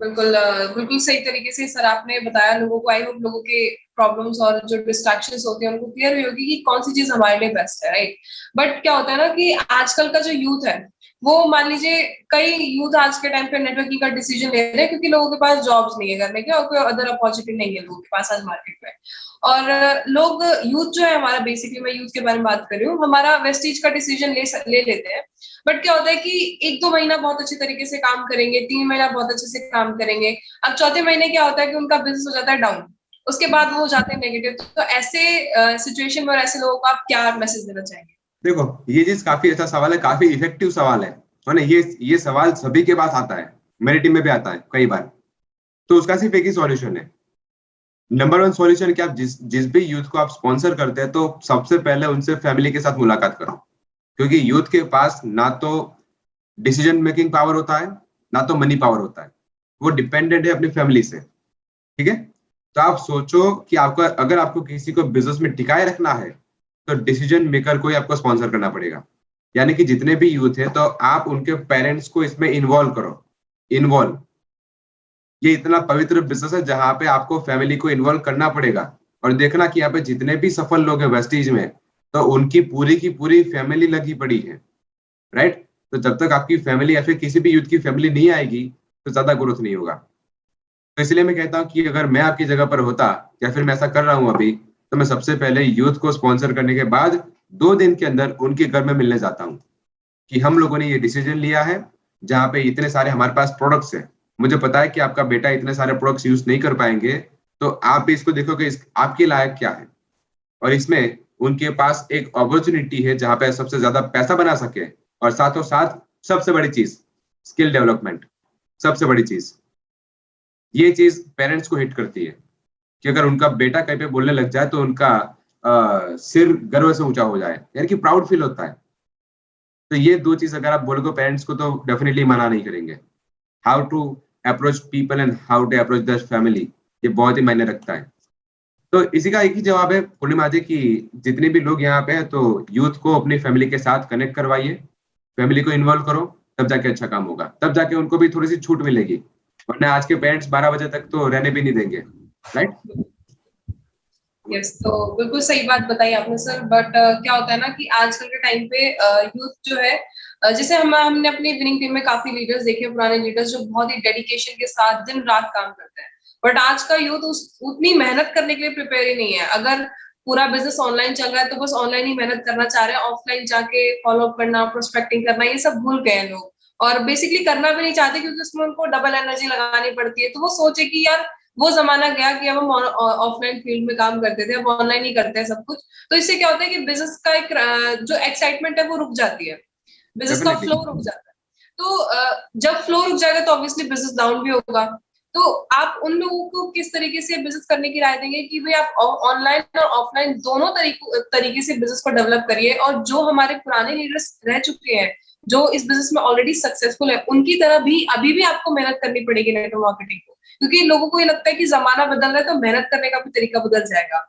बिल्कुल बिल्कुल सही तरीके से सर आपने बताया लोगों को। आई होप लोगों के प्रॉब्लम्स और जो डिस्ट्रैक्शंस होते हैं उनको क्लियर हुई होगी कि कौन सी चीज हमारे लिए बेस्ट है, राइट। बट क्या होता है ना कि आजकल का जो यूथ है वो, मान लीजिए कई यूथ आज के टाइम पे नेटवर्किंग का डिसीजन ले रहे हैं क्योंकि लोगों के पास जॉब्स नहीं है करने के, और कोई अदर अपॉर्चुनिटी नहीं है लोगों के पास आज मार्केट में। और लोग, यूथ जो है हमारा, बेसिकली मैं यूथ के बारे में बात कर रही हूँ, हमारा वेस्टीज का डिसीजन ले लेते हैं। बट क्या होता है कि 1-2 महीना बहुत अच्छे तरीके से काम करेंगे, 3 महीना बहुत अच्छे से काम करेंगे, अब चौथे महीने क्या होता है कि उनका बिजनेस हो जाता है डाउन, उसके बाद वो हो जाते हैं नेगेटिव। तो ऐसे सिचुएशन में और ऐसे लोगों को आप क्या मैसेज देना चाहेंगे? देखो, ये चीज काफी अच्छा सवाल है, काफी इफेक्टिव सवाल है ना। ये सवाल सभी के पास आता है, मेरी टीम में भी आता है कई बार। तो उसका सिर्फ एक ही सॉल्यूशन है। नंबर 1 सॉल्यूशन कि आप जिस भी यूथ को आप स्पॉन्सर करते हैं तो सबसे पहले उनसे फैमिली के साथ मुलाकात करो, क्योंकि यूथ के पास ना तो डिसीजन मेकिंग पावर होता है, ना तो मनी पावर होता है। वो डिपेंडेंट है अपनी फैमिली से, ठीक है। तो आप सोचो कि आपको, अगर आपको किसी को बिजनेस में टिकाए रखना है तो डिसीजन मेकर को ही आपको स्पॉन्सर करना पड़ेगा। यानी कि जितने भी यूथ है तो आप उनके पेरेंट्स को इसमें इन्वॉल्व करो। इन्वॉल्व, ये इतना पवित्र बिजनेस है जहां पे आपको फैमिली को इन्वॉल्व करना पड़ेगा। और देखना कि यहाँ पे जितने भी सफल लोग हैं वेस्टीज में, तो उनकी पूरी की पूरी फैमिली लगी पड़ी है, राइट। तो जब तक आपकी फैमिली या फिर किसी भी यूथ की फैमिली नहीं आएगी तो ज्यादा ग्रोथ नहीं होगा। तो इसलिए मैं कहता हूँ कि अगर मैं आपकी जगह पर होता, या फिर मैं ऐसा कर रहा हूँ अभी, तो मैं सबसे पहले यूथ को स्पॉन्सर करने के बाद 2 दिन के अंदर उनके घर में मिलने जाता हूँ कि हम लोगों ने ये डिसीजन लिया है, जहाँ पे इतने सारे हमारे पास प्रोडक्ट्स है। मुझे पता है कि आपका बेटा इतने सारे प्रोडक्ट्स यूज नहीं कर पाएंगे, तो आप भी इसको देखो कि आपके लायक क्या है, और इसमें उनके पास एक अपॉर्चुनिटी है जहाँ पे सबसे ज्यादा पैसा बना सके। और साथों साथ सबसे बड़ी चीज, स्किल डेवलपमेंट, सबसे बड़ी चीज। ये चीज पेरेंट्स को हिट करती है कि अगर उनका बेटा कहीं पे बोलने लग जाए तो उनका सिर गर्व से ऊंचा हो जाए, यानी कि प्राउड फील होता है। तो ये 2 चीज अगर आप बोलोगे पेरेंट्स को तो डेफिनेटली मना नहीं करेंगे। How to approach people and how to approach the family, ये बहुत ही मायने रखता है। तो इसी का एक ही जवाब है पूर्णिमा जी की जितने भी लोग यहाँ पे हैं तो यूथ को अपनी फैमिली के साथ कनेक्ट करवाइए, फैमिली को इन्वॉल्व करो, तब जाके अच्छा काम होगा, तब जाके उनको भी थोड़ी सी छूट मिलेगी, वरना आज के पेरेंट्स 12 बजे तक तो रहने भी नहीं देंगे, राइट? यस, तो बिल्कुल सही बात बताई आपने सर। बट क्या होता है ना कि आजकल के टाइम पे यूथ जो है, जैसे हमने अपनी विनिंग टीम में काफी लीडर्स देखे, पुराने लीडर्स जो बहुत ही डेडिकेशन के साथ दिन रात काम करते हैं, बट आज का यूथ उतनी मेहनत करने के लिए प्रिपेयर ही नहीं है। अगर पूरा बिजनेस ऑनलाइन चल रहा है तो बस ऑनलाइन ही मेहनत करना चाह रहे हैं, ऑफलाइन जाके फॉलो अप करना, प्रोस्पेक्टिंग करना, ये सब भूल गए हैं लोग, और बेसिकली करना भी नहीं चाहते क्योंकि उसमें उनको डबल एनर्जी लगानी पड़ती है। तो वो सोचे कि यार वो जमाना गया कि अब हम ऑफलाइन फील्ड में काम करते थे, अब ऑनलाइन ही करते हैं सब कुछ। तो इससे क्या होता है कि बिजनेस का एक जो एक्साइटमेंट है वो रुक जाती है, बिजनेस का फ्लो रुक जाता है। तो जब फ्लो रुक जाएगा तो ऑब्वियसली बिजनेस डाउन भी होगा। तो आप उन लोगों को किस तरीके से बिजनेस करने की राय देंगे कि भाई आप ऑनलाइन और ऑफलाइन दोनों तरीके से बिजनेस को डेवलप करिए, और जो हमारे पुराने लीडर्स रह चुके हैं, जो इस बिजनेस में ऑलरेडी सक्सेसफुल है, उनकी तरह भी अभी भी आपको मेहनत करनी पड़ेगी नेटवर्क मार्केटिंग को, क्योंकि लोगों को ये लगता है कि जमाना बदल रहा है तो मेहनत करने का भी तरीका बदल जाएगा,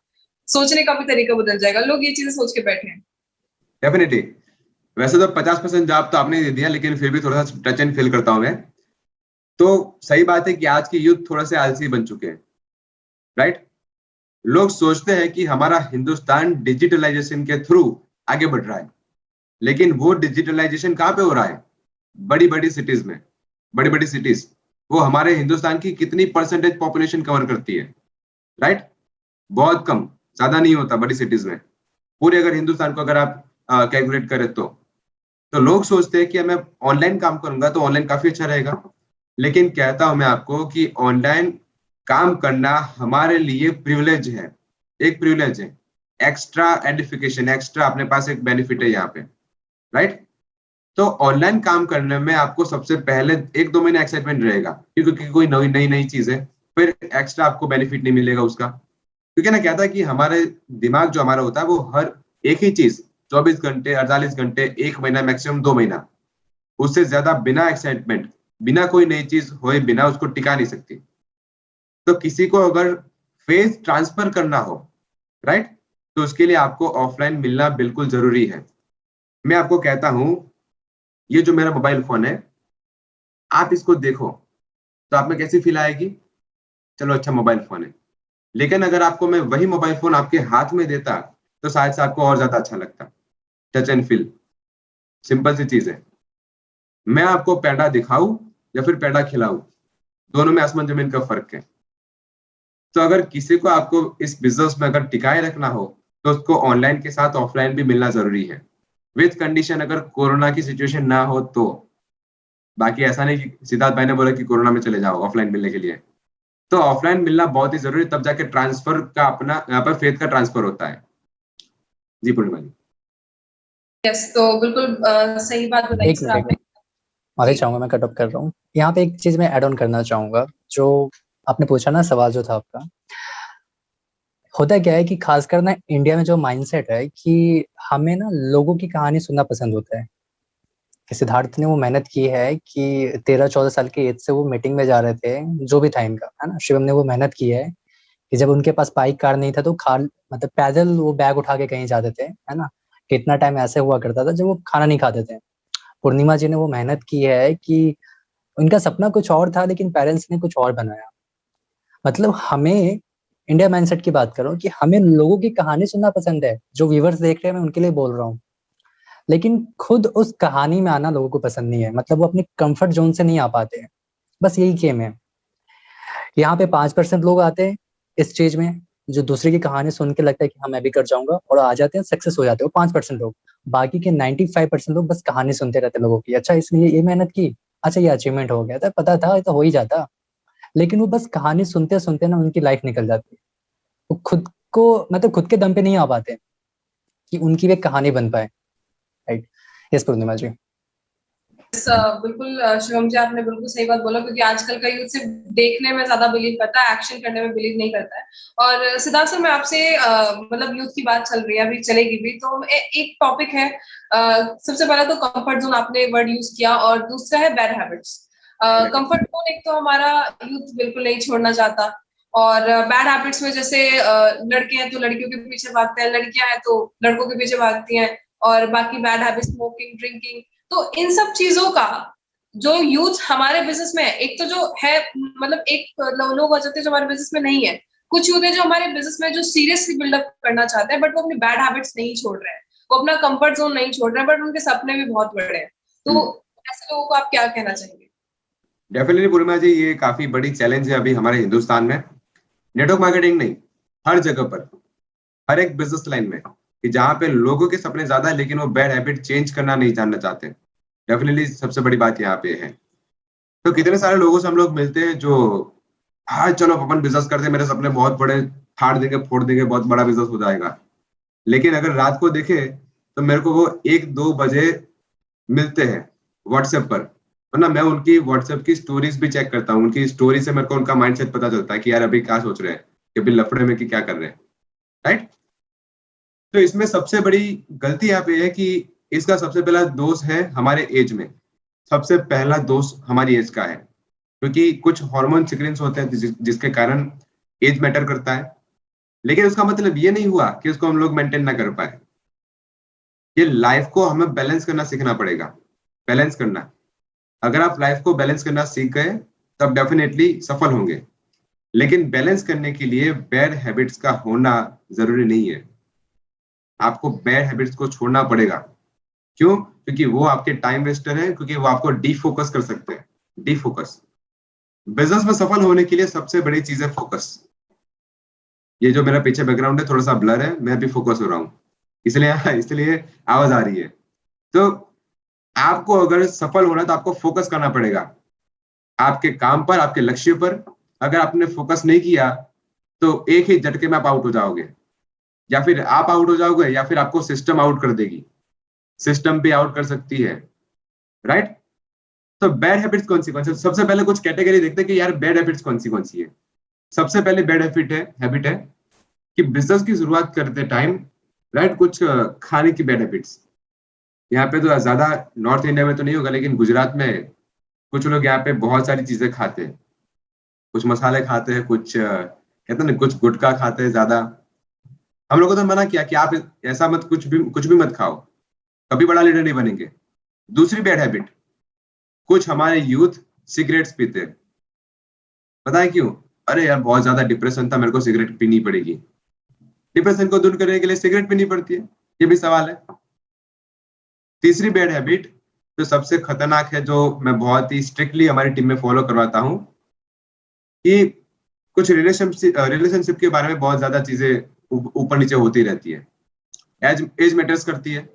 सोचने का भी तरीका बदल जाएगा। लोग ये चीजें सोच के बैठे हैं। डेफिनेटली। वैसे तो 50% जवाब तो आपने दे दिया, लेकिन फिर भी थोड़ा सा टच एंड फील करता हूं मैं। तो सही बात है कि आज की यूथ थोड़ा से आलसी बन चुके हैं, राइट? लोग सोचते हैं कि हमारा हिंदुस्तान डिजिटलाइजेशन के थ्रू आगे बढ़ रहा है, लेकिन वो डिजिटलाइजेशन कहाँ पे हो रहा है? बड़ी बड़ी सिटीज में। बड़ी बड़ी सिटीज वो हमारे हिंदुस्तान की कितनी परसेंटेज पॉपुलेशन कवर करती है, राइट? बहुत कम, ज्यादा नहीं होता बड़ी सिटीज में। पूरे अगर हिंदुस्तान को अगर आप कैलकुलेट करें तो लोग सोचते हैं कि मैं ऑनलाइन काम करूंगा तो ऑनलाइन काफी अच्छा रहेगा, लेकिन कहता हूं मैं आपको कि ऑनलाइन काम करना हमारे लिए प्रिविलेज है, एक प्रिविलेज है, एक्स्ट्रा एडिफिकेशन, एक्स्ट्रा अपने पास एक बेनिफिट है यहाँ पे, राइट? तो ऑनलाइन काम करने में आपको सबसे पहले 1-2 महीने एक्साइटमेंट रहेगा क्योंकि कोई नई नई नई चीज है, फिर एक्स्ट्रा आपको बेनिफिट नहीं मिलेगा उसका, क्योंकि ना कहता है कि हमारे दिमाग जो हमारा होता है वो हर एक ही चीज 24 घंटे, 48 घंटे, 1 महीना, मैक्सिमम 2 महीना, उससे ज्यादा बिना एक्साइटमेंट, बिना कोई नई चीज होए बिना उसको टिका नहीं सकती। तो किसी को अगर फेज ट्रांसफर करना हो, राइट, तो उसके लिए आपको ऑफलाइन मिलना बिल्कुल जरूरी है। मैं आपको कहता हूं, ये जो मेरा मोबाइल फोन है, आप इसको देखो तो आप में कैसी फील आएगी? चलो अच्छा मोबाइल फोन है, लेकिन अगर आपको मैं वही मोबाइल फोन आपके हाथ में देता तो शायद से आपको और ज्यादा अच्छा लगता। टच एंड फील, सिंपल सी चीज है। मैं आपको पैडा दिखाऊं या फिर पैडा खिलाऊं, दोनों में आसमान जमीन का फर्क है। तो अगर किसी को आपको इस बिजनेस में अगर टिकाए रखना हो तो उसको ऑनलाइन के साथ ऑफलाइन भी मिलना जरूरी है, विथ कंडीशन अगर कोरोना की सिचुएशन ना हो तो। बाकी ऐसा नहीं कि सिद्धार्थ भाई ने बोला कि कोरोना में चले जाओ ऑफलाइन मिलने के लिए, तो ऑफलाइन मिलना बहुत ही जरूरी, तब जाके ट्रांसफर का अपना यहाँ पर फेथ का ट्रांसफर होता है। जी पूर्णिमा जी। यस, तो बिल्कुल सही बात बताई सर आपने। माफी चाहूंगा, मैं कट ऑफ कर रहा हूँ यहाँ पे। एक चीज मैं ऐड ऑन करना चाहूंगा, जो आपने पूछा ना, सवाल जो था आपका, होता क्या है कि खासकर ना इंडिया में जो माइंडसेट है कि हमें ना लोगों की कहानी सुनना पसंद होता है। कि सिद्धार्थ ने वो मेहनत की है कि 13-14 साल की एज से वो मीटिंग में जा रहे थे, जो भी था इनका, है ना। शिवम ने वो मेहनत की है कि जब उनके पास बाइक कार नहीं था तो मतलब पैदल वो बैग उठा के कहीं जाते थे, है ना। कितना टाइम ऐसे हुआ करता था जब वो खाना नहीं खाते थे। पूर्णिमा जी ने वो मेहनत की है कि उनका सपना कुछ और था लेकिन पेरेंट्स ने कुछ और बनाया। मतलब हमें इंडिया माइंडसेट की बात करो कि हमें लोगों की कहानी सुनना पसंद है, जो व्यूवर्स देख रहे हैं मैं उनके लिए बोल रहा हूँ, लेकिन खुद उस कहानी में आना लोगों को पसंद नहीं है। मतलब वो अपने कंफर्ट जोन से नहीं आ पाते हैं। बस यही गेम है। यहाँ पे 5% लोग आते हैं इस स्टेज में, जो दूसरे की कहानी सुन के लगता है कि हाँ मैं भी कर जाऊंगा, और आ जाते हैं, सक्सेस हो जाते हैं। वो 5% लोग, बाकी के 95% लोग बस कहानी सुनते रहते हैं लोगों की। अच्छा इसने ये मेहनत की, अच्छा ये अचीवमेंट हो गया था, पता था ये तो हो ही जाता। लेकिन वो बस कहानी सुनते सुनते ना उनकी लाइफ निकल जाती है। वो खुद को, मतलब खुद के दम पे नहीं आ पाते कि उनकी भी एक कहानी बन पाए। राइट? यस पूर्णिमा जी। बिल्कुल शिवम जी, आपने बिल्कुल सही बात बोला, क्योंकि आजकल का यूथ सिर्फ देखने में ज्यादा बिलीव करता है, एक्शन करने में बिलीव नहीं करता है। और सिद्धार्थ सर, मैं आपसे मतलब यूथ की बात चल रही है, अभी चलेगी भी, तो एक टॉपिक है। सबसे पहला तो कंफर्ट जोन आपने वर्ड यूज किया, और दूसरा है बैड हैबिट्स। कंफर्ट जोन एक तो हमारा यूथ बिल्कुल नहीं छोड़ना चाहता, और बैड हैबिट्स में जैसे लड़के हैं तो लड़कियों के पीछे भागते हैं, लड़कियां हैं तो लड़कों के पीछे भागती हैं, और बाकी बैड हैबिट स्मोकिंग, ड्रिंकिंग, तो इन सब चीजों का जो यूथ हमारे बिजनेस में है, एक तो जो है मतलब एक लोग हो जाते हैं जो हमारे बिजनेस में नहीं है, कुछ यूथ है जो हमारे बिजनेस में जो सीरियसली बिल्डअप करना चाहते हैं, बट वो अपनी बैड हैबिट्स नहीं छोड़ रहे हैं, वो अपना कंफर्ट जोन नहीं छोड़ रहे हैं, बट उनके सपने भी बहुत बड़े हैं। तो ऐसे लोगों को आप क्या कहना चाहेंगे? डेफिनेटली पूर्णिमा जी, ये काफी बड़ी चैलेंज है अभी हमारे हिंदुस्तान में। नेटवर्क मार्केटिंग नहीं, हर जगह पर, हर एक बिजनेस लाइन में, कि जहाँ पे लोगों के सपने ज्यादा है लेकिन वो बैड हैबिट चेंज करना नहीं जानना चाहते। डेफिनेटली सबसे बड़ी बात यहाँ पे है। तो कितने सारे लोगों से हम लोग मिलते हैं जो, हाँ चलो अपन बिजनेस करते हैं, मेरे सपने बहुत बड़े, फाड़ देंगे, फोड़ देंगे, बहुत बड़ा बिजनेस हो जाएगा। लेकिन अगर रात को देखे तो मेरे को वो 1-2 बजे मिलते हैं व्हाट्सएप पर, वरना मैं उनकी व्हाट्सएप की स्टोरीज भी चेक करता हूँ। उनकी स्टोरी से मेरे को उनका माइंडसेट पता चलता है कि यार अभी क्या सोच रहे हैं, कि अभी लफड़े में कि क्या कर रहे हैं, राइट। तो इसमें सबसे बड़ी गलती यहाँ पे है कि इसका सबसे पहला दोष है हमारे एज में। सबसे पहला दोष हमारी एज का है, क्योंकि कुछ हार्मोन सिक्रेंस होते हैं जिसके कारण एज मैटर करता है। लेकिन उसका मतलब ये नहीं हुआ कि उसको हम लोग मेंटेन ना कर पाए। ये लाइफ को हमें बैलेंस करना सीखना पड़ेगा। बैलेंस करना, अगर आप लाइफ को बैलेंस करना सीख गए तब डेफिनेटली सफल होंगे। लेकिन बैलेंस करने के लिए बैड हैबिट्स का होना जरूरी नहीं है। आपको बैड हैबिट्स को छोड़ना पड़ेगा। क्यों? क्योंकि वो आपके टाइम वेस्टर है, क्योंकि वो आपको डीफोकस कर सकते हैं। डीफोकस। बिजनेस में सफल होने के लिए सबसे बड़ी चीज है फोकस। ये जो मेरा पीछे बैकग्राउंड है थोड़ा सा ब्लर है, मैं भी फोकस हो रहा हूँ, इसलिए आवाज आ रही है। तो आपको अगर सफल होना है तो आपको फोकस करना पड़ेगा आपके काम पर, आपके लक्ष्य पर। अगर आपने फोकस नहीं किया तो एक ही झटके में आप आउट हो जाओगे, या फिर आप आउट हो जाओगे या फिर आपको सिस्टम आउट कर देगी। सिस्टम भी आउट कर सकती है, राइट। तो बैड हैबिट्स कौन सी सबसे पहले कुछ कैटेगरी देखते हैं कि यार बैड हैबिट्स कौन सी है। सबसे पहले बैड हैबिट है कि बिजनेस की शुरुआत करते टाइम, राइट, कुछ खाने की बैड हैबिट्स। यहाँ पे तो ज्यादा नॉर्थ इंडिया में तो नहीं होगा, लेकिन गुजरात में कुछ लोग यहाँ पे बहुत सारी चीजें खाते हैं। कुछ मसाले खाते हैं, कुछ कहते हैं ना, कुछ गुटखा खाते हैं ज्यादा। हम लोगों ने तो मना किया कि आप ऐसा मत, कुछ भी मत खाओ, कभी बड़ा लीडर नहीं बनेंगे। दूसरी बैड हैबिट, कुछ हमारे यूथ सिगरेट्स पीते हैं। पता है क्यों? अरे यार बहुत ज्यादा डिप्रेशन था, मेरे को सिगरेट पीनी पड़ेगी। डिप्रेशन को दूर करने के लिए सिगरेट पीनी पड़ती है, ये भी सवाल है। तीसरी बैड हैबिट जो सबसे खतरनाक है, जो मैं बहुत ही स्ट्रिक्टली हमारी टीम में फॉलो करवाता हूँ, कि कुछ रिलेशनशिप के बारे में बहुत ज्यादा चीजें ऊपर नीचे होती रहती है। एज मैटर्स करती है।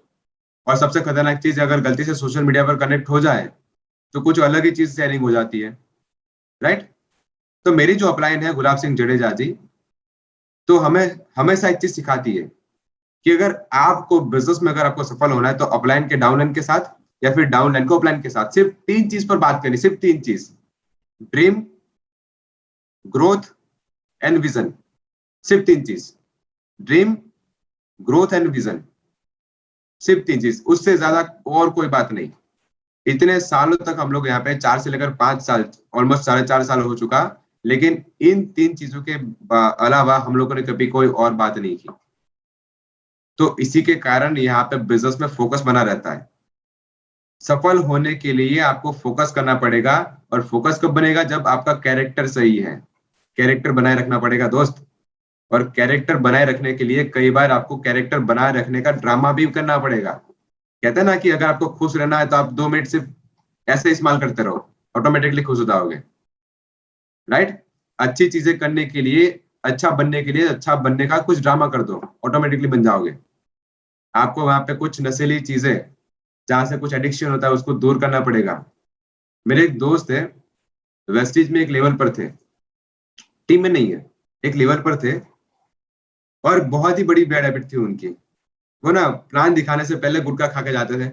और सबसे खतरनाक चीज, अगर गलती से सोशल मीडिया पर कनेक्ट हो जाए तो कुछ अलग ही चीज शेयरिंग हो जाती है, राइट। तो मेरी जो अपलाइन है गुलाब सिंह जडेजा जी, तो हमें हमेशा एक चीज सिखाती है कि अगर आपको बिजनेस में अगर आपको सफल होना है तो अपलाइन के डाउनलाइन के साथ या फिर डाउनलाइन को अपलाइन के साथ सिर्फ 3 चीज पर बात करनी, सिर्फ 3 चीज। Dream, growth and vision. सिर्फ 3 चीज। ड्रीम, ग्रोथ एंड विजन, सिर्फ 3 चीज, उससे ज्यादा और कोई बात नहीं। इतने सालों तक हम लोग यहाँ पे 4 से लेकर 5 साल, ऑलमोस्ट 4.5 साल हो चुका, लेकिन इन 3 चीजों के अलावा हम लोगों ने कभी कोई और बात नहीं की। तो इसी के कारण यहाँ पे बिजनेस में फोकस बना रहता है। सफल होने के लिए आपको फोकस करना पड़ेगा, और फोकस कब बनेगा? जब आपका कैरेक्टर सही है। कैरेक्टर बनाए रखना पड़ेगा दोस्त। और कैरेक्टर बनाए रखने के लिए कई बार आपको कैरेक्टर बनाए रखने का ड्रामा भी करना पड़ेगा। कहते हैं ना कि अगर आपको खुश रहना है तो आप 2 मिनट सिर्फ ऐसे इस्तेमाल करते रहो, ऑटोमेटिकली खुश हो जाओगे, राइट। अच्छी चीजें करने के लिए, अच्छा बनने के लिए, अच्छा बनने का कुछ ड्रामा कर दो, ऑटोमेटिकली बन जाओगे। आपको वहां पे कुछ नशीली चीजें, जहां से कुछ एडिक्शन होता है, उसको दूर करना पड़ेगा। मेरे एक दोस्त है, वेस्टिज में एक लेवल पर थे, टीम में नहीं है, एक लेवल पर थे, और बहुत ही बड़ी बैड हैबिट थी उनकी। वो ना प्लान दिखाने से पहले गुटखा खा के जाते थे।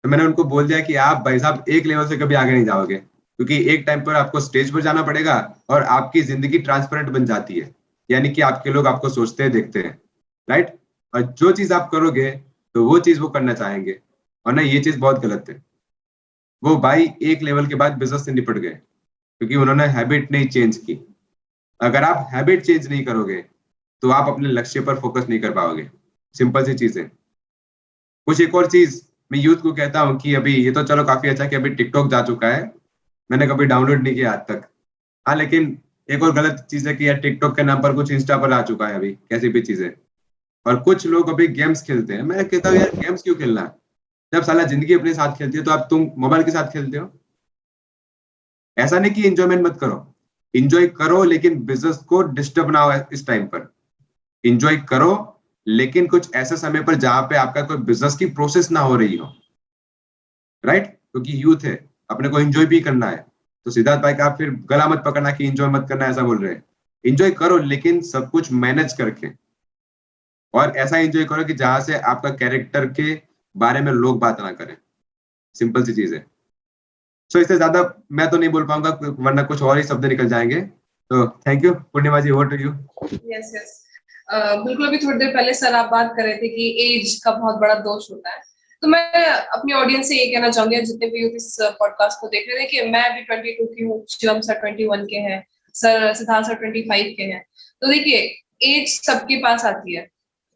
तो मैंने उनको बोल दिया कि आप भाई साहब एक लेवल से कभी आगे नहीं जाओगे, क्योंकि एक टाइम पर आपको स्टेज पर जाना पड़ेगा और आपकी जिंदगी ट्रांसपेरेंट बन जाती है, यानी कि आपके लोग आपको सोचते हैं, देखते हैं, राइट। और जो चीज आप करोगे तो वो चीज वो करना चाहेंगे, और ना ये चीज बहुत गलत है। वो भाई एक लेवल के बाद बिजनेस से निपट गए, क्योंकि उन्होंने हैबिट नहीं चेंज की। अगर आप हैबिट चेंज नहीं करोगे तो आप अपने लक्ष्य पर फोकस नहीं कर पाओगे। सिंपल सी चीज है। कुछ एक और चीज मैं यूथ को कहता हूँ कि अभी ये तो चलो काफी अच्छा कि अभी टिकटॉक जा चुका है, मैंने कभी डाउनलोड नहीं किया आज तक। हाँ, लेकिन एक और गलत चीज है कि यार टिकटॉक के नाम पर कुछ इंस्टा पर आ चुका है अभी, कैसी भी चीजें। और कुछ लोग अभी गेम्स खेलते हैं। मैं कहता हूँ यार गेम्स क्यों खेलना है, जब साला जिंदगी अपने साथ खेलती है तो आप तुम मोबाइल के साथ खेलते हो। ऐसा नहीं कि इंजॉयमेंट मत करो, इंजॉय करो, लेकिन बिजनेस को डिस्टर्ब ना हो इस टाइम पर। इंजॉय करो, लेकिन कुछ ऐसे समय पर जहां पे आपका कोई बिजनेस की प्रोसेस ना हो रही हो, राइट? क्योंकि यूथ है, अपने को एंजॉय भी करना है। तो सिद्धार्थ भाई का आप फिर गला मत पकड़ना कि एंजॉय मत करना, ऐसा बोल रहे हैं। एंजॉय करो, लेकिन सब कुछ मैनेज करके, और ऐसा एंजॉय करो कि जहां से आपका कैरेक्टर के बारे में लोग बात ना करें। सिंपल सी चीज है। सो इससे ज्यादा मैं तो नहीं बोल पाऊंगा, वरना कुछ और ही शब्द निकल जाएंगे। तो thank you Purnima ji, over to you. Yes yes, बिल्कुल। अभी थोड़ी देर पहले सर आप बात कर रहे थे कि एज का बहुत बड़ा दोष होता है। तो मैं अपनी ऑडियंस से ये कहना चाहूंगी, जितने भी यूथ इस पॉडकास्ट को देख रहे हैं, कि मैं अभी 22 की हूँ, शिवम सर 21 के हैं, सर सिद्धार्थ सर 25 के हैं। तो देखिए, एज सबके पास आती है,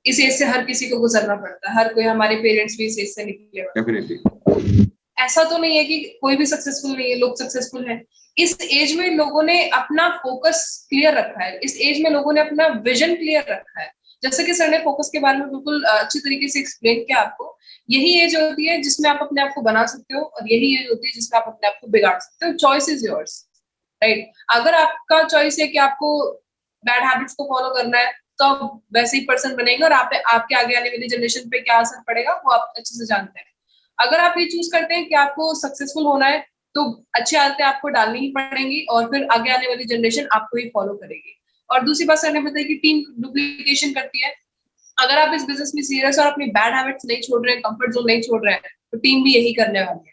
इस एज से हर किसी को गुजरना पड़ता है, हर कोई, हमारे पेरेंट्स भी इस एज से निकले हुए हैं। डेफिनेटली। ऐसा तो नहीं है कि कोई भी सक्सेसफुल नहीं है, लोग सक्सेसफुल हैं। इस एज में लोगों ने अपना फोकस क्लियर रखा है, इस एज में लोगों ने अपना विजन क्लियर रखा है। जैसे कि सर ने फोकस के बारे में बिल्कुल अच्छी तरीके से एक्सप्लेन किया आपको। यही एज होती है जिसमें आप अपने आप को बना सकते हो, और यही एज होती है जिसमें आप अपने आप को बिगाड़ सकते हो। Choice is yours, right? अगर आपका चॉइस है कि आपको बैड हैबिट्स को फॉलो करना है, तो आप वैसे ही पर्सन बनेंगे, और आपके आगे आने वाली जनरेशन पे क्या असर पड़ेगा वो आप अच्छे से जानते हैं। अगर आप ये चूज करते हैं कि आपको सक्सेसफुल होना है, तो अच्छी आदतें आपको डालनी ही पड़ेंगी, और फिर आगे आने वाली जनरेशन आपको ही फॉलो करेगी। और दूसरी बात सर ने बताई कि टीम डुप्लीकेशन करती है। अगर आप इस बिजनेस में सीरियस और अपनी बैड हैबिट्स नहीं छोड़ रहे हैं, कंफर्ट जोन नहीं छोड़ रहे हैं, तो टीम भी यही करने वाली है।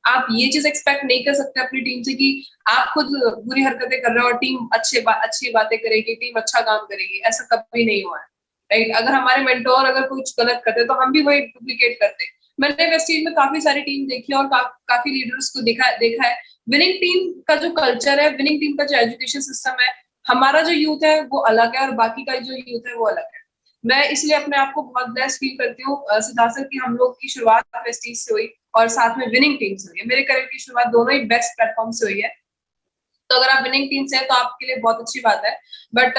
आप ये चीज एक्सपेक्ट नहीं कर सकते अपनी टीम से कि आप खुद बुरी हरकतें कर रहे हो और टीम अच्छी बातें करेगी, टीम अच्छा काम करेगी। ऐसा कभी नहीं हुआ है, राइट? अगर हमारे मेंटोर अगर कुछ गलत करते तो हम भी वही डुप्लीकेट करते। मैंने वेस्टीज में काफी सारी टीम देखी है, और काफी लीडर्स को देखा है। विनिंग टीम का जो कल्चर है, विनिंग टीम का जो एजुकेशन सिस्टम है, हमारा जो यूथ है वो अलग है, और बाकी का जो यूथ है वो अलग है। मैं इसलिए अपने आप को बहुत ब्लेस्ड फील करती हूँ सिद्धार्थ सर, की हम लोग की शुरुआत वेस्टीज से हुई, और साथ में विनिंग टीम से हुई है। मेरे करियर की शुरुआत दोनों ही बेस्ट प्लेटफॉर्म से हुई है। तो अगर आप विनिंग टीम से हैं तो आपके लिए बहुत अच्छी बात है। बट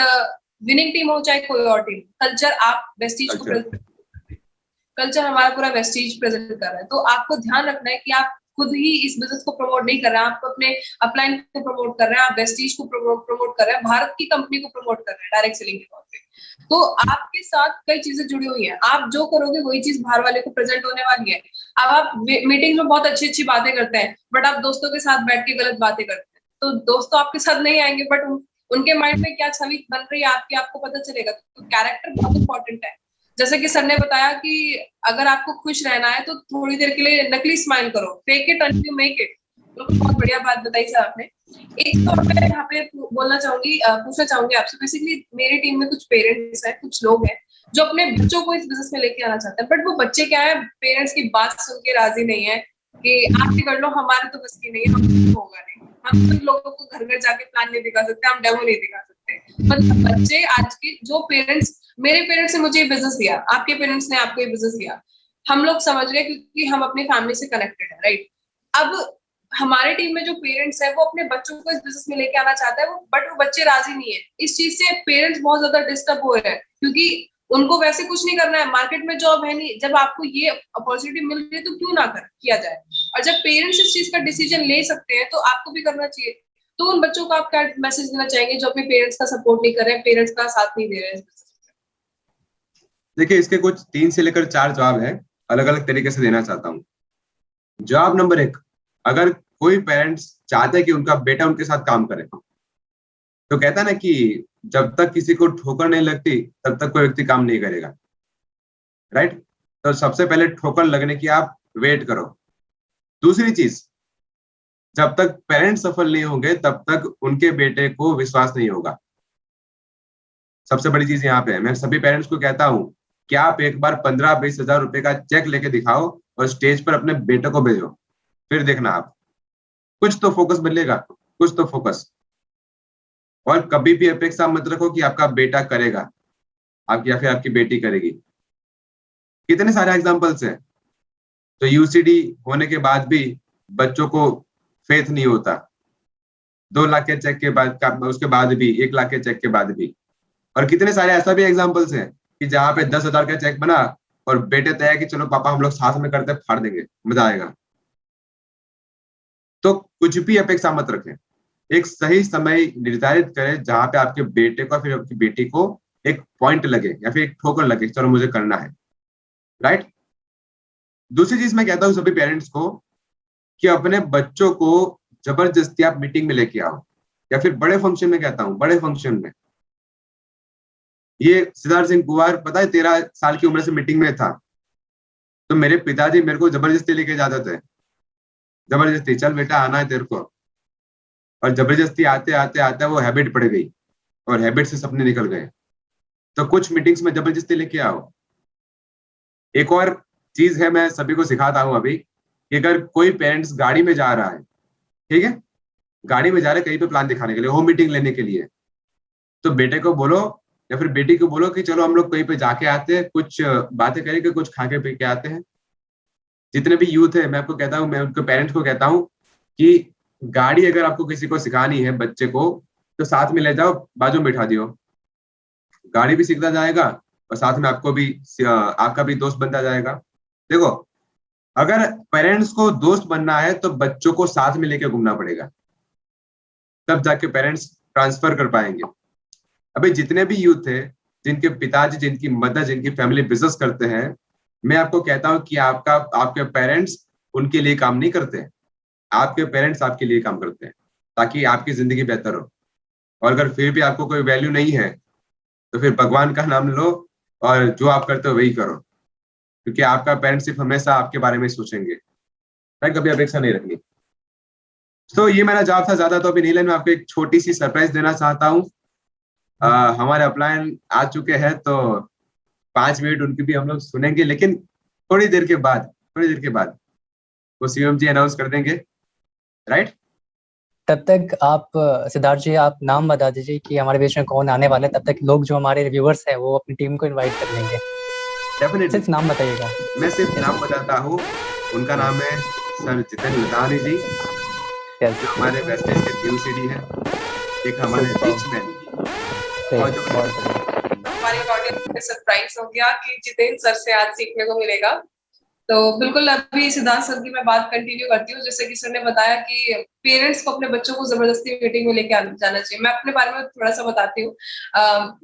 विनिंग टीम हो चाहे कोई और टीम, कल्चर आप वेस्टीज को, कल्चर हमारा पूरा वेस्टीज प्रेजेंट कर रहा है। तो आपको ध्यान रखना है कि आप खुद ही इस बिजनेस को प्रमोट नहीं कर रहे हैं, आप अपने अपलाइन को प्रमोट कर रहे हैं, आप वेस्टीज को प्रमोट कर रहे हैं, भारत की कंपनी को प्रमोट कर रहे हैं डायरेक्ट सेलिंग के तौर पे। तो आपके साथ कई चीजें जुड़ी हुई हैं, आप जो करोगे वही चीज बाहर वाले को प्रेजेंट होने वाली है। अब आप मीटिंग में बहुत अच्छी अच्छी बातें करते हैं, बट आप दोस्तों के साथ बैठ के गलत बातें करते हैं, तो दोस्त तो आपके साथ नहीं आएंगे, बट उनके माइंड में क्या छवि बन रही है आपकी, आपको पता चलेगा। तो कैरेक्टर बहुत इंपॉर्टेंट है। जैसे कि सर ने बताया कि अगर आपको खुश रहना है तो थोड़ी देर के लिए नकली स्माइल करो, fake it until you make it. तो बहुत बढ़िया बात बताई सर आपने। एक तो मैं यहाँ पे बोलना चाहूंगी, पूछना चाहूंगी आपसे। बेसिकली मेरी टीम में कुछ पेरेंट्स हैं, कुछ लोग हैं जो अपने बच्चों को इस बिजनेस में लेके आना चाहते हैं, बट वो बच्चे क्या है, पेरेंट्स की बात सुन के राजी नहीं है कि आप भी कर लो, हमारे तो बस की नहीं है, हम होगा नहीं। हम तो लोगों को घर घर जाके प्लान नहीं दिखा सकते, हम डेमो नहीं दिखा सकते। मतलब बच्चे आज के जो पेरेंट्स, मेरे पेरेंट्स ने मुझे ये बिजनेस दिया, आपके पेरेंट्स ने आपको ये बिजनेस दिया, हम लोग समझ रहे हैं क्योंकि हम अपनी फैमिली से कनेक्टेड है, राइट? अब हमारे टीम में जो पेरेंट्स है वो अपने बच्चों को इस बिजनेस में लेके आना चाहता है, बट वो बच्चे राजी नहीं है। इस चीज से पेरेंट्स बहुत ज्यादा डिस्टर्ब हो रहे हैं, क्योंकि उनको वैसे कुछ नहीं करना है, मार्केट में जॉब है नहीं। जब आपको ये अपॉर्चुनिटी मिल रही है तो क्यों ना किया जाए। और जब पेरेंट्स इस चीज का डिसीजन ले सकते हैं तो आपको भी करना चाहिए। तो उन बच्चों को आप क्या मैसेज देना चाहेंगे जो अपने पेरेंट्स का सपोर्ट नहीं कर रहे हैं, पेरेंट्स का साथ नहीं दे रहे हैं? देखिए, इसके कुछ 3 से लेकर 4 जवाब है, अलग अलग तरीके से देना चाहता हूँ। जवाब नंबर 1, अगर कोई पेरेंट्स चाहते हैं कि उनका बेटा उनके साथ काम करे, तो कहता है ना कि जब तक किसी को ठोकर नहीं लगती तब तक कोई व्यक्ति काम नहीं करेगा, राइट? तो सबसे पहले ठोकर लगने की आप वेट करो। दूसरी चीज, जब तक पेरेंट्स सफल नहीं होंगे तब तक उनके बेटे को विश्वास नहीं होगा। सबसे बड़ी चीज यहाँ पे है। मैं सभी पेरेंट्स को कहता हूँ कि आप एक बार 15-20 हजार रुपए का चेक लेके दिखाओ और स्टेज पर अपने बेटे को भेजो, फिर देखना आप, कुछ तो फोकस बदलेगा, कुछ तो फोकस। और कभी भी अपेक्षा मत रखो कि आपका बेटा करेगा, आपकी या फिर आपकी बेटी करेगी। कितने सारे एग्जाम्पल्स हैं। तो यूसीडी होने के बाद भी बच्चों को फेथ नहीं होता, 2 लाख के चेक के बाद, उसके बाद भी 1 लाख के चेक के बाद भी। और कितने सारे ऐसा भी एग्जाम्पल्स हैं कि जहाँ पे 10,000 का चेक बना और बेटे तय कि चलो पापा हम लोग साथ में करते फाड़ देंगे, मजा आएगा। तो कुछ भी अपेक्षा मत रखें, एक सही समय निर्धारित करें जहां पे आपके बेटे को फिर आपकी बेटी को एक पॉइंट लगे या फिर एक ठोकर लगे, चलो मुझे करना है, राइट। दूसरी चीज मैं कहता हूँ सभी पेरेंट्स को कि अपने बच्चों को जबरदस्ती आप मीटिंग में लेके आओ, या फिर बड़े फंक्शन में, कहता हूँ बड़े फंक्शन में। ये सिद्धार्थ सिंह कुमार पता है 13 साल की उम्र से मीटिंग में था, तो मेरे पिताजी मेरे को जबरदस्ती लेके जाते थे, जबरदस्ती चल बेटा आना है तेरे को। और जबरदस्ती आते आते आते वो हैबिट पड़ गई और हैबिट से सपने निकल गए। तो कुछ मीटिंग्स में जबरदस्ती लेके आओ। एक और चीज है, मैं सभी को सिखाता हूँ अभी, कि अगर कोई पेरेंट्स गाड़ी में जा रहा है, ठीक है, गाड़ी में जा रहे कहीं पे प्लान दिखाने के लिए, होम मीटिंग लेने के लिए, तो बेटे को बोलो या फिर बेटी को बोलो कि चलो हम लोग कहीं पे जाके आते हैं, कुछ बातें करेंगे, कुछ खा के पी के आते हैं। जितने भी यूथ है मैं आपको कहता हूँ, मैं उनके पेरेंट्स को कहता हूँ कि गाड़ी अगर आपको किसी को सिखानी है बच्चे को, तो साथ में ले जाओ, बाजू में बिठा दियो, गाड़ी भी सीखता जाएगा और साथ में आपको भी आपका भी दोस्त बनता जाएगा। देखो, अगर पेरेंट्स को दोस्त बनना है तो बच्चों को साथ में लेके घूमना पड़ेगा, तब जाके पेरेंट्स ट्रांसफर कर पाएंगे। अभी जितने भी यूथ है जिनके पिताजी, जिनकी मदर, जिनकी फैमिली बिजनेस करते हैं, मैं आपको कहता हूं कि आपके पेरेंट्स उनके लिए काम नहीं करते, आपके पेरेंट्स आपके लिए काम करते हैं ताकि आपकी जिंदगी बेहतर हो। और अगर फिर भी आपको कोई वैल्यू नहीं है तो फिर भगवान का नाम लो और जो आप करते हो वही करो, क्योंकि आपका पेरेंट्स सिर्फ हमेशा आपके बारे में सोचेंगे, कभी अपेक्षा नहीं रखनी। तो ये मेरा जवाब था, ज्यादा तो अभी नहीं लेना। मैं आपको एक छोटी सी सरप्राइज देना चाहता हूँ। हमारे अपलायन आ चुके हैं, तो 5 मिनट उनकी भी हम लोग सुनेंगे, लेकिन थोड़ी देर के बाद वो सीएम जी अनाउंस कर देंगे, राइट। तब तक आप सिद्धार्थ जी आप नाम बता दीजिए कि हमारे बीच में कौन आने वाले, तब तक लोग जो हमारे रिव्यूअर्स हैं वो अपनी टीम को इनवाइट कर लेंगे। डेफिनेटली सिर्फ नाम बताइएगा। मैं सिर्फ नाम बताता हूँ। उनका नाम है सर जितेन लतानी जी, जो हमारे वेस्टेज के यूसीडी है, एक हमारे बीचमैन। और जो हमारी ऑडियंस में सरप्राइज हो गया कि जितेन सर से आज सीखने को मिलेगा। तो बिल्कुल अभी सिद्धार्थ सर की मैं बात कंटिन्यू करती हूँ। जैसे कि सर ने बताया कि पेरेंट्स को अपने बच्चों को जबरदस्ती मीटिंग में लेके जाना चाहिए। मैं अपने बारे में थोड़ा सा बताती हूँ।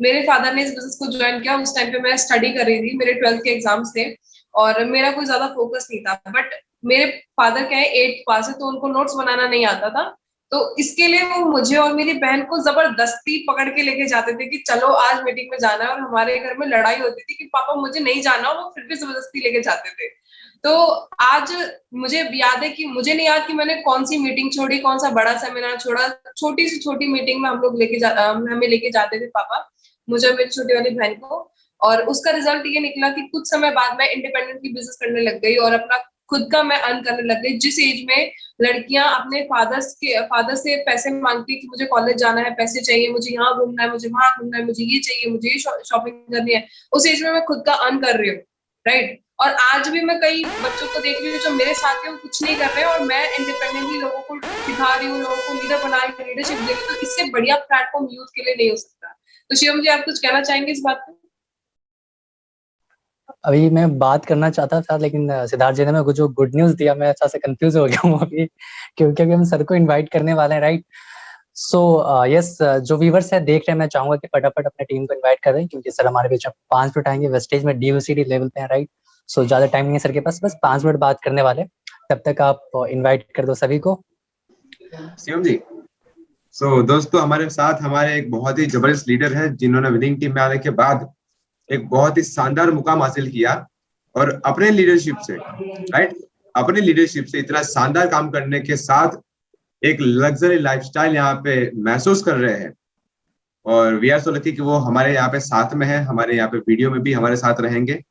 मेरे फादर ने इस बिजनेस को ज्वाइन किया, उस टाइम पे मैं स्टडी कर रही थी, मेरे 12th के एग्जाम्स थे और मेरा कोई ज्यादा फोकस नहीं था। बट मेरे फादर क्या है 8th पास है, तो उनको नोट्स बनाना नहीं आता था, तो इसके लिए वो मुझे और मेरी बहन को जबरदस्ती पकड़ के लेके जाते थे कि चलो आज मीटिंग में जाना है। और हमारे घर में लड़ाई होती थी कि पापा मुझे नहीं जाना, वो फिर भी जबरदस्ती लेके जाते थे। तो आज मुझे याद है कि मुझे नहीं याद कि मैंने कौन सी मीटिंग छोड़ी, कौन सा बड़ा सेमिनार छोड़ा। छोटी से छोटी मीटिंग में हम लोग हमें लेके जाते थे पापा, मुझे और मेरी छोटी वाली बहन को। और उसका रिजल्ट ये निकला कि कुछ समय बाद मैं इंडिपेंडेंटली बिजनेस करने लग गई और अपना खुद का मैं अर्न करने लग गई। जिस एज में लड़कियां अपने फादर से पैसे मांगती कि मुझे कॉलेज जाना है, पैसे चाहिए, मुझे यहाँ घूमना है, मुझे वहां घूमना है, मुझे ये चाहिए, मुझे ये शॉपिंग करनी है, उस एज में मैं खुद का अर्न कर रही हूँ, राइट। और आज भी मैं कई बच्चों को देख रही हूँ जो मेरे साथ है, वो कुछ नहीं कर रहे हैं और मैं इंडिपेंडेंटली लोगों को सिखा रही हूँ, लोगों को लीडर बना रही हूँ, लीडरशिप दे रही हूँ। तो इससे बढ़िया प्लेटफॉर्म यूथ के लिए नहीं हो सकता। तो शिवम जी, आप कुछ कहना चाहेंगे इस बात पे? अभी मैं बात करना चाहता था, लेकिन सिद्धार्थ जी ने मेरे को जो गुड न्यूज दिया, मैं ऐसा से कंफ्यूज हो गया हूँ अभी, क्योंकि अभी हम सर को इनवाइट करने वाले हैं, राइट। सो यस, जो व्यूवर्स है देख रहे हैं, मैं चाहूंगा कि फटाफट अपने टीम को इनवाइट करें, क्योंकि सर हमारे बीच में 5 मिनट आएंगे, वेस्टेज में DUCD लेवल पे है, राइट। सो ज्यादा टाइम नहीं है सर के पास, बस 5 मिनट बात करने वाले, तब तक आप इनवाइट कर दो सभी को। शिवम जी, सो दोस्तों हमारे साथ हमारे एक बहुत ही जबरदस्त लीडर है, जिन्होंने विनिंग टीम में आने के बाद एक बहुत ही शानदार मुकाम हासिल किया और अपने लीडरशिप से, राइट, अपने लीडरशिप से इतना शानदार काम करने के साथ एक लग्जरी लाइफस्टाइल यहाँ पे महसूस कर रहे हैं। और वी आर सो लकी कि वो हमारे यहाँ पे साथ में है, हमारे यहाँ पे वीडियो में भी हमारे साथ रहेंगे।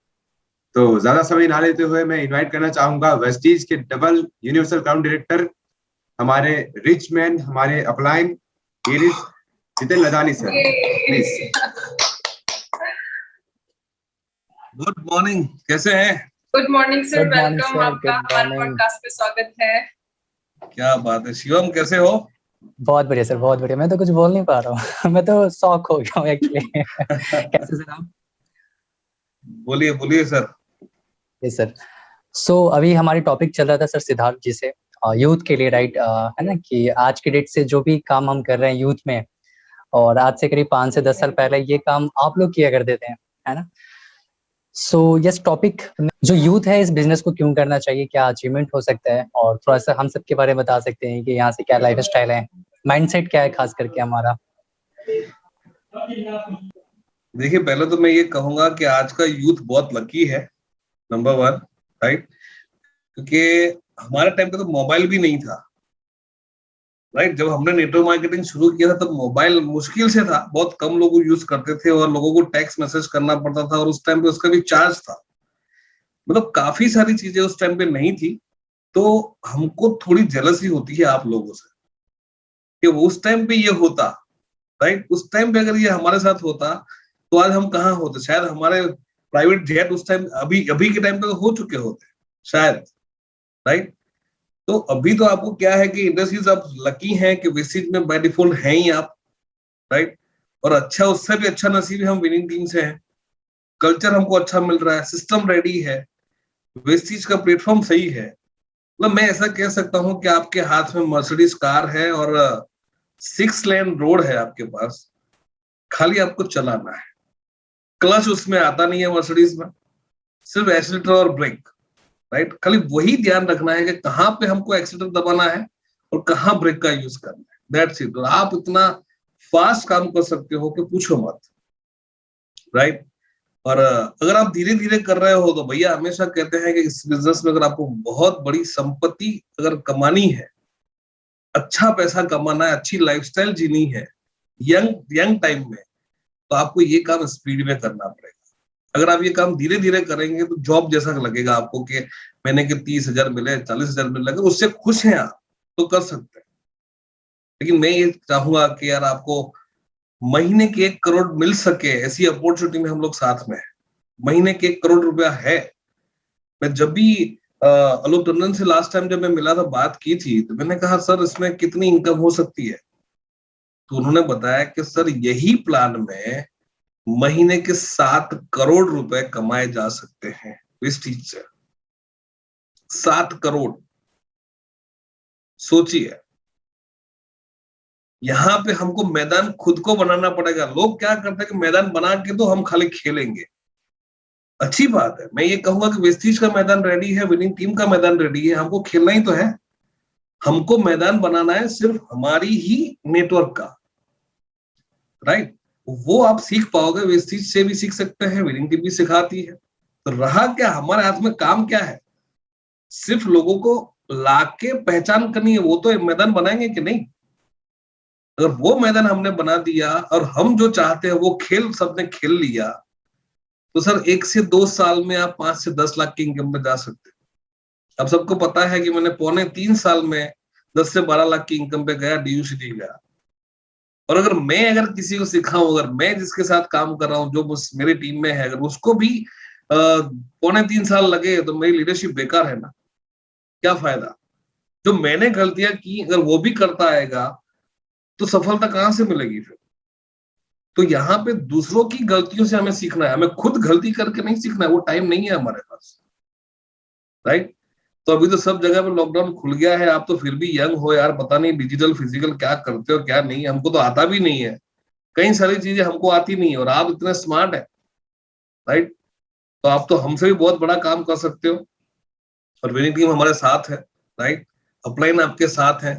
तो ज्यादा समय ना लेते हुए मैं इनवाइट करना चाहूंगा वेस्टीज के डबल यूनिवर्सल क्राउन डायरेक्टर, हमारे रिच मैन, हमारे upline Jiten Ladani sir, please. Good morning, कैसे हैं? Good morning sir, good morning welcome, sir, आपका गुड हमारे मॉर्निंग। पॉडकास्ट पे स्वागत है। क्या बात है शिवम, कैसे हो? बहुत बढ़िया सर, बहुत बढ़िया। मैं तो कुछ बोल नहीं पा रहा हूँ मैं तो शॉक हो गया हूँ एक्चुअली कैसे सर आप? बोलिए बोलिए सर। Yes sir. सो अभी हमारी टॉपिक चल रहा था सर सिद्धार्थ जी से, यूथ के लिए, राइट? है ना कि आज की डेट से जो भी काम हम कर रहे हैं यूथ में, और आज से करीब 5 से 10 साल पहले ये काम आप लोग किया करते थे, है ना? सो यस, टॉपिक जो यूथ है इस बिजनेस को क्यों करना चाहिए, क्या अचीवमेंट हो सकता है, और थोड़ा सा हम सब के बारे में बता सकते हैं कि यहाँ से क्या लाइफ स्टाइल है, माइंडसेट क्या है खास करके हमारा। देखिए, पहले तो मैं ये कहूंगा कि आज का यूथ बहुत लकी है, नंबर 1, राइट? क्योंकि हमारे टाइम पे तो मोबाइल भी नहीं था, राइट? जब हमने नेटवर्क मार्केटिंग शुरू किया था तब मोबाइल मुश्किल से था, बहुत कम लोग यूज करते थे और लोगों को टेक्स्ट मैसेज करना पड़ता था, और उस टाइम पे उसका भी चार्ज था। मतलब काफी सारी चीजें उस टाइम पे नहीं थी। तो हमको थोड़ी जेलसी होती है आप लोगों से कि उस टाइम पे ये होता, राइट? उस टाइम पे अगर ये हमारे साथ होता तो आज हम कहाँ होते? शायद हमारे प्राइवेट जेट उस टाइम अभी अभी के टाइम पे हो चुके होते शायद, राइट? तो अभी तो आपको क्या है कि इंडस्ट्रीज आप लकी हैं कि वेस्टेज में बाय डिफॉल्ट हैं ही आप, राइट? और अच्छा, उससे भी अच्छा नसीब हम विनिंग टीम से हैं। कल्चर हमको अच्छा मिल रहा है, सिस्टम रेडी है, वेस्टेज का प्लेटफॉर्म सही है। मतलब मैं ऐसा कह सकता हूं कि आपके हाथ में मर्सिडीज कार है और 6 लेन रोड है आपके पास, खाली आपको चलाना है। क्लच उसमें आता नहीं है मर्सिडीज में, सिर्फ एक्सीलरेटर और ब्रेक, राइट? खाली वही ध्यान रखना है कि कहाँ पे हमको एक्सीलरेटर दबाना है और कहाँ ब्रेक का यूज करना है, दैट्स इट। और आप इतना फास्ट काम कर सकते हो कि पूछो मत, राइट? और अगर आप धीरे धीरे कर रहे हो तो भैया हमेशा कहते हैं कि इस बिजनेस में अगर आपको बहुत बड़ी संपत्ति अगर कमानी है, अच्छा पैसा कमाना है, अच्छी लाइफस्टाइल जीनी है यंग टाइम में, तो आपको ये काम स्पीड में करना पड़ेगा। अगर आप ये काम धीरे धीरे करेंगे तो जॉब जैसा लगेगा आपको कि महीने के 30,000 मिले, 40,000 मिले, अगर उससे खुश हैं आप तो कर सकते हैं। लेकिन मैं ये चाहूंगा कि यार आपको महीने के 1 करोड़ मिल सके, ऐसी अपॉर्चुनिटी में हम लोग साथ में है। महीने के 1 करोड़ रुपया है। मैं जब भी अलोक टंडन से लास्ट टाइम जब मैं मिला था, बात की थी, तो मैंने कहा सर इसमें कितनी इनकम हो सकती है? तो उन्होंने बताया कि सर यही प्लान में महीने के 7 करोड़ रुपए कमाए जा सकते हैं वेस्टीज से। 7 करोड़, सोचिए। यहाँ पे हमको मैदान खुद को बनाना पड़ेगा। लोग क्या करते हैं कि मैदान बना के तो हम खाली खेलेंगे, अच्छी बात है। मैं ये कहूंगा कि वेस्टीज का मैदान रेडी है, विनिंग टीम का मैदान रेडी है, हमको खेलना ही तो है। हमको मैदान बनाना है सिर्फ हमारी ही नेटवर्क का, राइट? वो आप सीख पाओगे, वेस्टीज से भी सीख सकते हैं, विनिंग टीम भी सिखाती है। तो रहा क्या, हमारे हाथ में काम क्या है? सिर्फ लोगों को लाके पहचान करनी है, वो तो मैदान बनाएंगे कि नहीं। अगर वो मैदान हमने बना दिया और हम जो चाहते हैं वो खेल सबने खेल लिया, तो सर 1 से 2 साल में आप 5 से 10 लाख की इनकम पे जा सकते हैं। अब सबको पता है कि मैंने 3.25 साल में 10 से 12 लाख की इनकम पे गया, DUCD गया। और अगर किसी को सिखाऊं, अगर मैं जिसके साथ काम कर रहा हूं, जो मेरी टीम में है, अगर उसको भी 3.25 साल लगे तो मेरी लीडरशिप बेकार है ना? क्या फायदा? जो मैंने गलतियां की अगर वो भी करता आएगा तो सफलता कहां से मिलेगी फिर? तो यहाँ पे दूसरों की गलतियों से हमें सीखना है, हमें खुद गलती करके नहीं सीखना है, वो टाइम नहीं है हमारे पास, राइट? तो अभी तो सब जगह पे लॉकडाउन खुल गया है, आप तो फिर भी यंग हो यार, पता नहीं डिजिटल फिजिकल क्या करते हो क्या नहीं, हमको तो आता भी नहीं है। कई सारी चीजें हमको आती नहीं है और आप इतने स्मार्ट है, राइट? तो आप तो हमसे भी बहुत बड़ा काम कर सकते हो। और विनिंग टीम हमारे साथ है, राइट? अपलाइन आपके साथ है,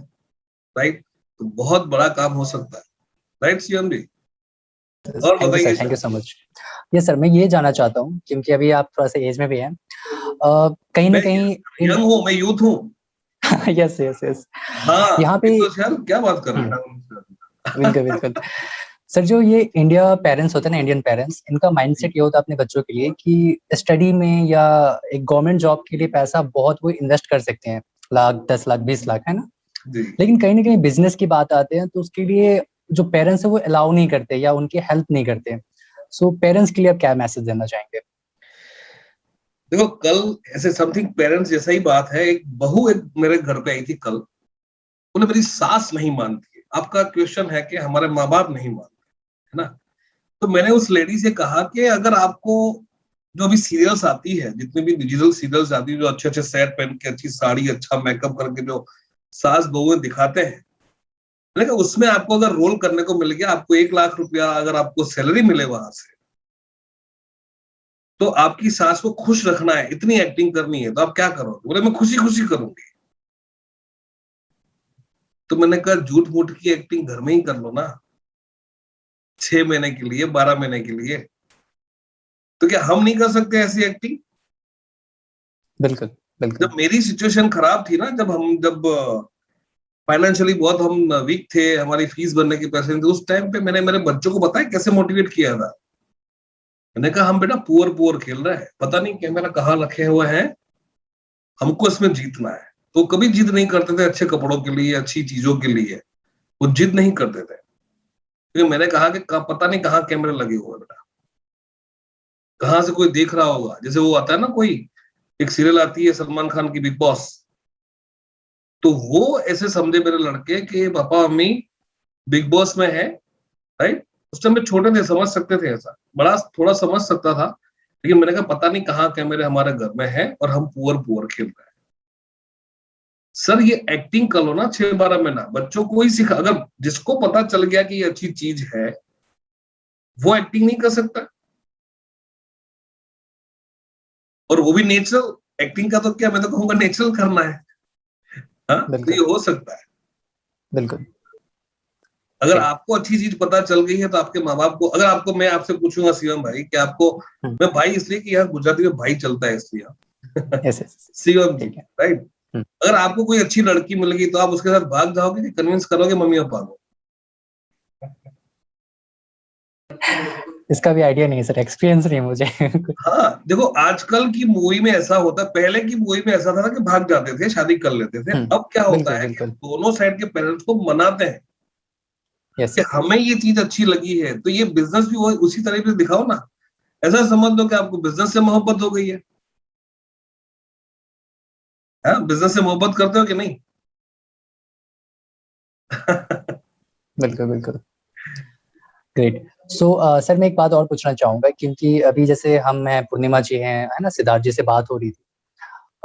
राइट? तो बहुत बड़ा काम हो सकता है, राइट शिवम जी? और बताइए। Thank you so much. Yes sir, मैं ये जानना चाहता हूँ क्योंकि अभी आप थोड़ा सा एज में भी हैं, कहीं ना कहीं यंग हूँ, मैं यूथ हूँ। Yes yes yes. हाँ, यहाँ पे तो यार क्या बात कर रहे हैं? बिल्कुल बिल्कुल। सर जो ये इंडिया पेरेंट्स होते हैं ना, इंडियन पेरेंट्स, इनका माइंडसेट ये होता है अपने बच्चों के लिए कि स्टडी में या एक गवर्नमेंट जॉब के लिए पैसा बहुत वो इन्वेस्ट कर सकते हैं, लाख 10 लाख 20 लाख, है ना। जी लेकिन कहीं ना कहीं बिजनेस की बात आते हैं तो उसके लिए जो पेरेंट्स है वो अलाउ नहीं करते या उनकी हेल्प नहीं करते। सो पेरेंट्स के लिए आप क्या मैसेज देना चाहेंगे? देखो, कल ऐसे समथिंग पेरेंट्स जैसा ही बात है। एक बहू एक मेरे घर पे आई थी कल, उन्हें मेरी सास नहीं मानती है। आपका क्वेश्चन है कि हमारे माँ बाप नहीं मानते, है ना। तो मैंने उस लेडी से कहा कि अगर आपको जो अभी सीरियल्स आती है, जितने भी डिजिटल सीरियल्स आती है, जो अच्छे अच्छे सेट पहन के, अच्छी साड़ी, अच्छा मेकअप करके जो सास बहुएं दिखाते हैं, लेकिन उसमें आपको अगर रोल करने को मिल गया, आपको 1 लाख रुपया अगर आपको सैलरी मिले वहां से, तो आपकी सास को खुश रखना है, इतनी एक्टिंग करनी है, तो आप क्या करोगे? बोले मैं खुशी खुशी करूंगी। तो मैंने कहा झूठ मूठ की एक्टिंग घर में ही कर लो ना, 6 महीने के लिए, 12 महीने के लिए। तो क्या हम नहीं कर सकते ऐसी एक्टिंग? बिल्कुल बिल्कुल। जब मेरी सिचुएशन खराब थी ना, जब फाइनेंशियली बहुत हम वीक थे, हमारी फीस भरने के पैसे नहीं थे, उस टाइम पे मैंने मेरे बच्चों को बताया कैसे मोटिवेट किया था। मैंने कहा हम बेटा पुअर पुअर खेल रहे हैं, पता नहीं कैमरा कहाँ रखे हुए हैं, हमको इसमें जीतना है। तो कभी जिद नहीं करते थे अच्छे कपड़ों के लिए, अच्छी चीजों के लिए, वो जिद नहीं करते थे। क्योंकि मैंने कहा कि पता नहीं कहाँ कैमरे लगे हुए हैं बेटा, कहाँ से कोई देख रहा होगा। जैसे वो आता है ना, कोई एक सीरियल आती है सलमान खान की, बिग बॉस, तो वो ऐसे समझे मेरे लड़के कि पापा मम्मी बिग बॉस में है, राइट। उस टाइम में छोटे थे, समझ सकते थे, ऐसा बड़ा थोड़ा समझ सकता था। लेकिन मैंने कहा पता नहीं कहाँ कैमरे हमारे घर में है और हम पुअर पुअर खेल रहे हैं। सर ये एक्टिंग कर लो ना 6-12 महीना, बच्चों को ही सिखा। अगर जिसको पता चल गया कि ये अच्छी चीज है, वो एक्टिंग नहीं कर सकता। और वो भी नेचुरल एक्टिंग का, तो क्या मैं तो कहूंगा नेचुरल करना है। हाँ, तो ये हो सकता है। बिल्कुल। अगर आपको अच्छी चीज पता चल गई है तो आपके माँ बाप को, अगर आपको, मैं आपसे पूछूंगा शिवम भाई कि आपको, मैं भाई इसलिए कि यहाँ गुजराती में भाई चलता है इसलिए शिवम जी, राइट। अगर आपको कोई अच्छी लड़की मिल गई तो आप उसके साथ भाग जाओगे कि कन्विंस करोगे मम्मी पापा को? इसका भी आइडिया नहीं है सर, एक्सपीरियंस नहीं मुझे। हाँ देखो, आजकल की मूवी में ऐसा होता है, पहले की मूवी में ऐसा था ना कि भाग जाते थे, शादी कर लेते थे। अब क्या होता है कि दोनों साइड के पेरेंट्स को मनाते हैं कि हमें ये चीज अच्छी लगी है, तो ये बिजनेस भी उसी तरीके से दिखाओ ना। ऐसा समझ लो कि आपको बिजनेस से मोहब्बत हो गई है। बिजनेस से मोहब्बत करते हो कि नहीं? बिल्कुल बिल्कुल। ग्रेट। सो सर मैं एक बात और पूछना चाहूंगा, क्योंकि अभी जैसे हम हैं, पूर्णिमा जी हैं, है ना, सिद्धार्थ जी से बात हो रही थी।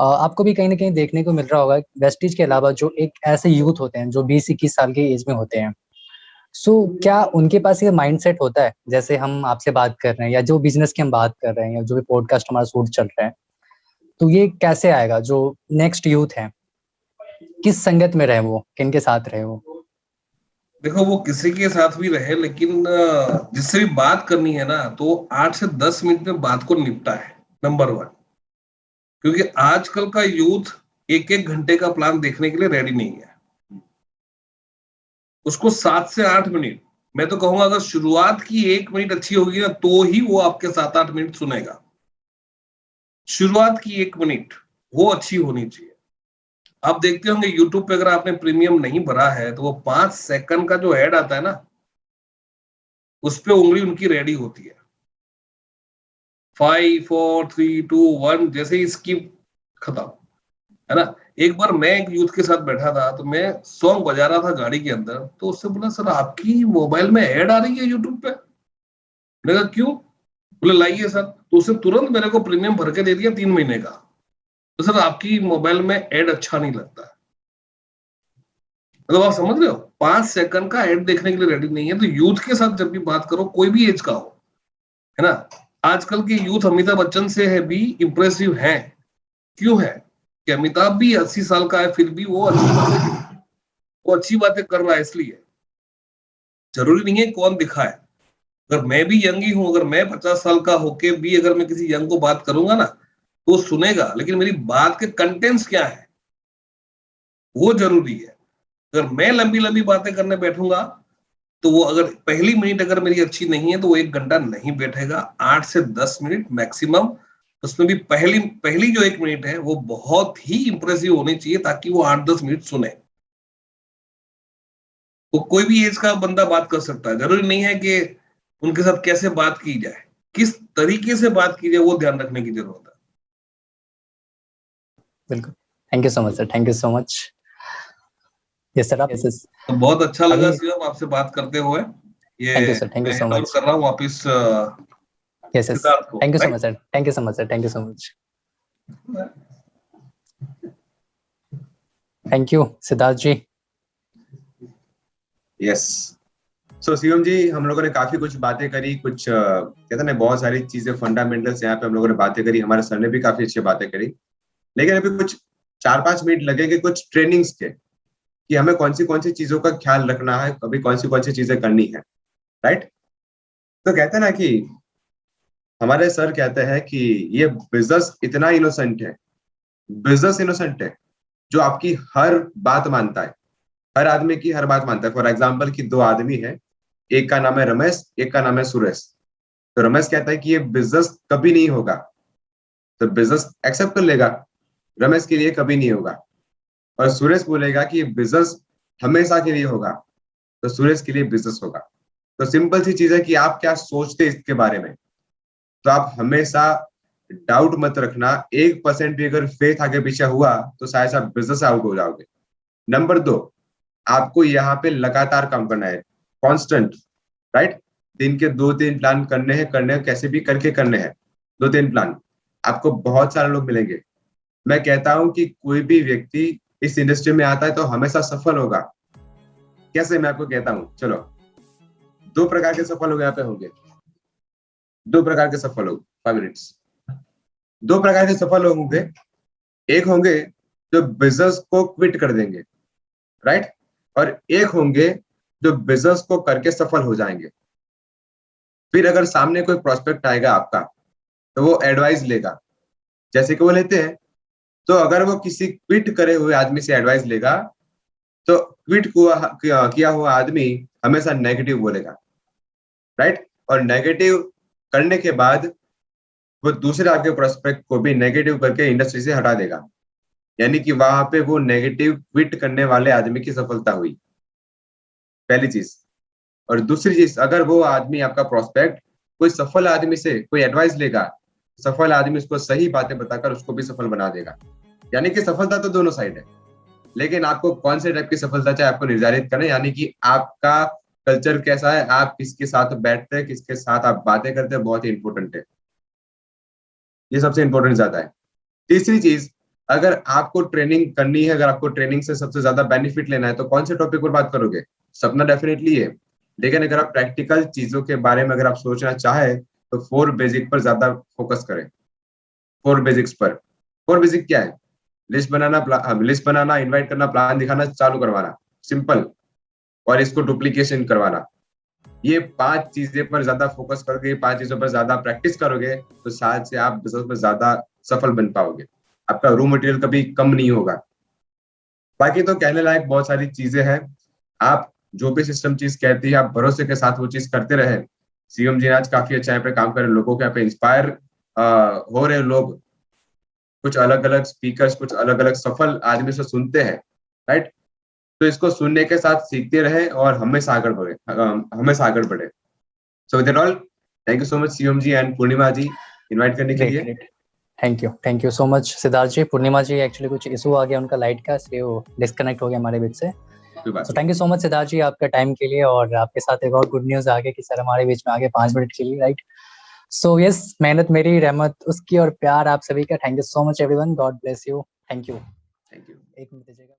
आपको भी कहीं ना कहीं देखने को मिल रहा होगा वेस्टीज के अलावा जो एक ऐसे यूथ होते हैं जो 20-21 साल के एज में होते हैं, सो क्या उनके पास ये माइंडसेट होता है जैसे हम आपसे बात कर रहे हैं, या जो बिजनेस की हम बात कर रहे हैं, या जो भी पॉडकास्ट हमारा शूट चल रहा है, तो ये कैसे आएगा? जो नेक्स्ट यूथ है, किस संगत में रहे वो, किनके साथ रहे वो? देखो, वो किसी के साथ भी रहे, लेकिन जिससे भी बात करनी है ना, तो 8 से 10 मिनट में बात को निपटा है, नंबर 1। क्योंकि आजकल का यूथ 1-1 घंटे का प्लान देखने के लिए रेडी नहीं है। उसको 7 से 8 मिनट, मैं तो कहूंगा अगर शुरुआत की 1 मिनट अच्छी होगी ना, तो ही वो आपके 7-8 मिनट सुनेगा। शुरुआत की 1 मिनट वो अच्छी होनी चाहिए। आप देखते होंगे यूट्यूब पे, अगर आपने प्रीमियम नहीं भरा है तो वो 5 सेकंड का जो ऐड आता है ना, उस पे उंगली उनकी रेडी होती है। 5 4 3 2 1 जैसे ही स्किप खत्म, है ना। एक बार मैं एक यूथ के साथ बैठा था, तो मैं सॉन्ग बजा रहा था गाड़ी के अंदर, तो उससे बोला सर आपकी मोबाइल में ऐड आ रही है यूट्यूब पे। मैंने कहा क्यों? बोले लाइए सर। तो उसने तुरंत मेरे को प्रीमियम भर के दे दिया 3 महीने का। तो सर आपकी मोबाइल में ऐड अच्छा नहीं लगता। मतलब आप समझ रहे हो, 5 सेकंड का ऐड देखने के लिए रेडी नहीं है। तो यूथ के साथ जब भी बात करो, कोई भी एज का हो, है ना। आजकल के यूथ अमिताभ बच्चन से है भी इंप्रेसिव है। क्यों है कि अमिताभ भी 80 साल का है, फिर भी वो अच्छी बातें कर रहा है। इसलिए जरूरी नहीं है कौन दिखा है। अगर मैं भी यंग ही हूं, अगर मैं 50 साल का होके भी अगर मैं किसी यंग को बात करूंगा ना, तो वो सुनेगा, लेकिन मेरी बात के कंटेंट्स क्या है वो जरूरी है। अगर मैं लंबी लंबी बातें करने बैठूंगा तो वो अगर पहली मिनट अगर मेरी अच्छी नहीं है तो वो 1 घंटा नहीं बैठेगा। 8 से 10 मिनट मैक्सिमम, उसमें भी पहली जो 1 मिनट है वो बहुत ही इंप्रेसिव होनी चाहिए ताकि वो 8-10 मिनट सुने। वो कोई भी एज का बंदा बात कर सकता है, जरूरी नहीं है कि उनके साथ कैसे बात की जाए, किस तरीके से बात की जाए वो ध्यान रखने की जरूरत है। बिल्कुल, thank you so much sir, thank you so much. Yes sir, आप तो बहुत अच्छा लगा शिवम आपसे बात करते हुए। ये thank you sir, thank you so much. कर रहा हूँ वापस यस यस, सिद्धार्थ को। Thank you so much sir, thank you so much sir, thank you so much, thank you Siddharth ji. Yes, so Shivam ji, हम लोगों ने काफी कुछ बातें करी, कुछ कहते हैं ना, बहुत सारी चीजें फंडामेंटल्स यहाँ पे हम लोगों ने बातें करी, हमारे सर ने भी काफी अच्छी बातें करी। लेकिन अभी कुछ 4-5 मिनट लगेंगे कुछ ट्रेनिंग्स के, कि हमें कौन सी चीजों का ख्याल रखना है, कभी कौन सी चीजें करनी है, राइट। तो कहते हैं ना कि हमारे सर कहते हैं कि ये बिजनेस इतना इनोसेंट है, बिजनेस इनोसेंट है, जो आपकी हर बात मानता है, हर आदमी की हर बात मानता है। फॉर एग्जाम्पल कि 2 आदमी है, एक का नाम है रमेश, एक का नाम है सुरेश। तो रमेश कहता है कि ये बिजनेस कभी नहीं होगा, तो बिजनेस एक्सेप्ट कर लेगा, रमेश के लिए कभी नहीं होगा। और सुरेश बोलेगा कि ये बिजनेस हमेशा के लिए होगा, तो सुरेश के लिए बिजनेस होगा। तो सिंपल सी चीज है कि आप क्या सोचते हैं इसके बारे में। तो आप हमेशा डाउट मत रखना, 1% भी अगर फेथ आगे पीछे हुआ तो शायद आप बिजनेस आउट हो जाओगे। नंबर 2, आपको यहाँ पे लगातार काम करना है, कांस्टेंट, राइट। दिन के 2-3 प्लान करने हैं, कैसे भी करके करने हैं, 2-3 प्लान। आपको बहुत सारे लोग मिलेंगे। मैं कहता हूं कि कोई भी व्यक्ति इस इंडस्ट्री में आता है तो हमेशा सफल होगा। कैसे, मैं आपको कहता हूं, चलो। 2 प्रकार के सफल लोग यहाँ पे होंगे, 2 प्रकार के सफल लोग, 5 मिनट्स। 2 प्रकार के सफल लोग होंगे। एक होंगे जो बिजनेस को क्विट कर देंगे, राइट, और एक होंगे जो बिजनेस को करके सफल हो जाएंगे। फिर अगर सामने कोई प्रोस्पेक्ट आएगा आपका, तो वो एडवाइस लेगा, जैसे कि वो लेते हैं। तो अगर वो किसी क्विट करे हुए आदमी से एडवाइस लेगा, तो क्विट किया हुआ आदमी हमेशा नेगेटिव बोलेगा, राइट। और नेगेटिव करने के बाद वो दूसरे आपके प्रोस्पेक्ट को भी नेगेटिव करके इंडस्ट्री से हटा देगा। यानी कि वहां पे वो नेगेटिव क्विट करने वाले आदमी की सफलता हुई, पहली चीज। और दूसरी चीज, अगर वो आदमी आपका प्रोस्पेक्ट कोई सफल आदमी से कोई एडवाइस लेगा, सफल आदमी उसको सही बातें बताकर उसको भी सफल बना देगा। यानी कि सफलता तो दोनों साइड है, लेकिन आपको कौन से टाइप की सफलता चाहिए आपको निर्धारित करना है। यानी कि आपका कल्चर कैसा है, आप किसके साथ बैठते हैं, किसके साथ आप बातें करते हैं, बहुत ही इंपॉर्टेंट है। ये सबसे इंपॉर्टेंट ज्यादा है। तीसरी चीज, अगर आपको ट्रेनिंग करनी है, अगर आपको ट्रेनिंग से सबसे ज्यादा बेनिफिट लेना है, तो कौन से टॉपिक पर बात करोगे। सपना डेफिनेटली है, लेकिन अगर आप प्रैक्टिकल चीजों के बारे में अगर आप सोचना चाहे तो 4 बेसिक पर ज्यादा फोकस करें। 4 बेसिक्स पर। 4 बेसिक क्या है, लिस्ट बनाना, इनवाइट करना, प्लान दिखाना, चालू करवाना, सिंपल, और इसको डुप्लीकेशन करवाना। ये 5 चीजें पर ज्यादा फोकस करोगे, 5 चीजों पर ज्यादा प्रैक्टिस करोगे, तो शायद से आप बिजनेस में ज्यादा सफल बन पाओगे। आपका रॉ मटेरियल कभी कम नहीं होगा। बाकी तो कहने लायक बहुत सारी चीजें हैं। आप जो भी सिस्टम चीज कहती है, आप भरोसे के साथ वो चीज करते रहे। सीएम जी ने आज काफी अच्छा यहाँ पे काम करे, लोगों के यहाँ पे इंस्पायर हो रहे लोग। कुछ अलग अलग स्पीकर्स, कुछ अलग अलग सफल आदमी से सुनते हैं, राइट। तो इसको सुनने के साथ सीखते रहे और हमेशा आगे बढ़े। So with all, thank you so much CM ji and Purnima ji invite करने के लिए। Thank you so much Siddharth ji. Purnima ji actually कुछ इशू आ गया उनका लाइट का, इसलिए वो डिस्कनेक्ट हो गया हमारे बीच से। तो thank you so much Siddharth ji आपका टाइम के लिए, और आपके साथ एक और गुड न्यूज आ गया कि सर हमारे बीच में आगे 5 मिनट के लिए, राइट। सो यस, मेहनत मेरी, रहमत उसकी, और प्यार आप सभी का। Thank you so much everyone, God bless you. Thank you. Thank you. एक मिनट दीजिएगा।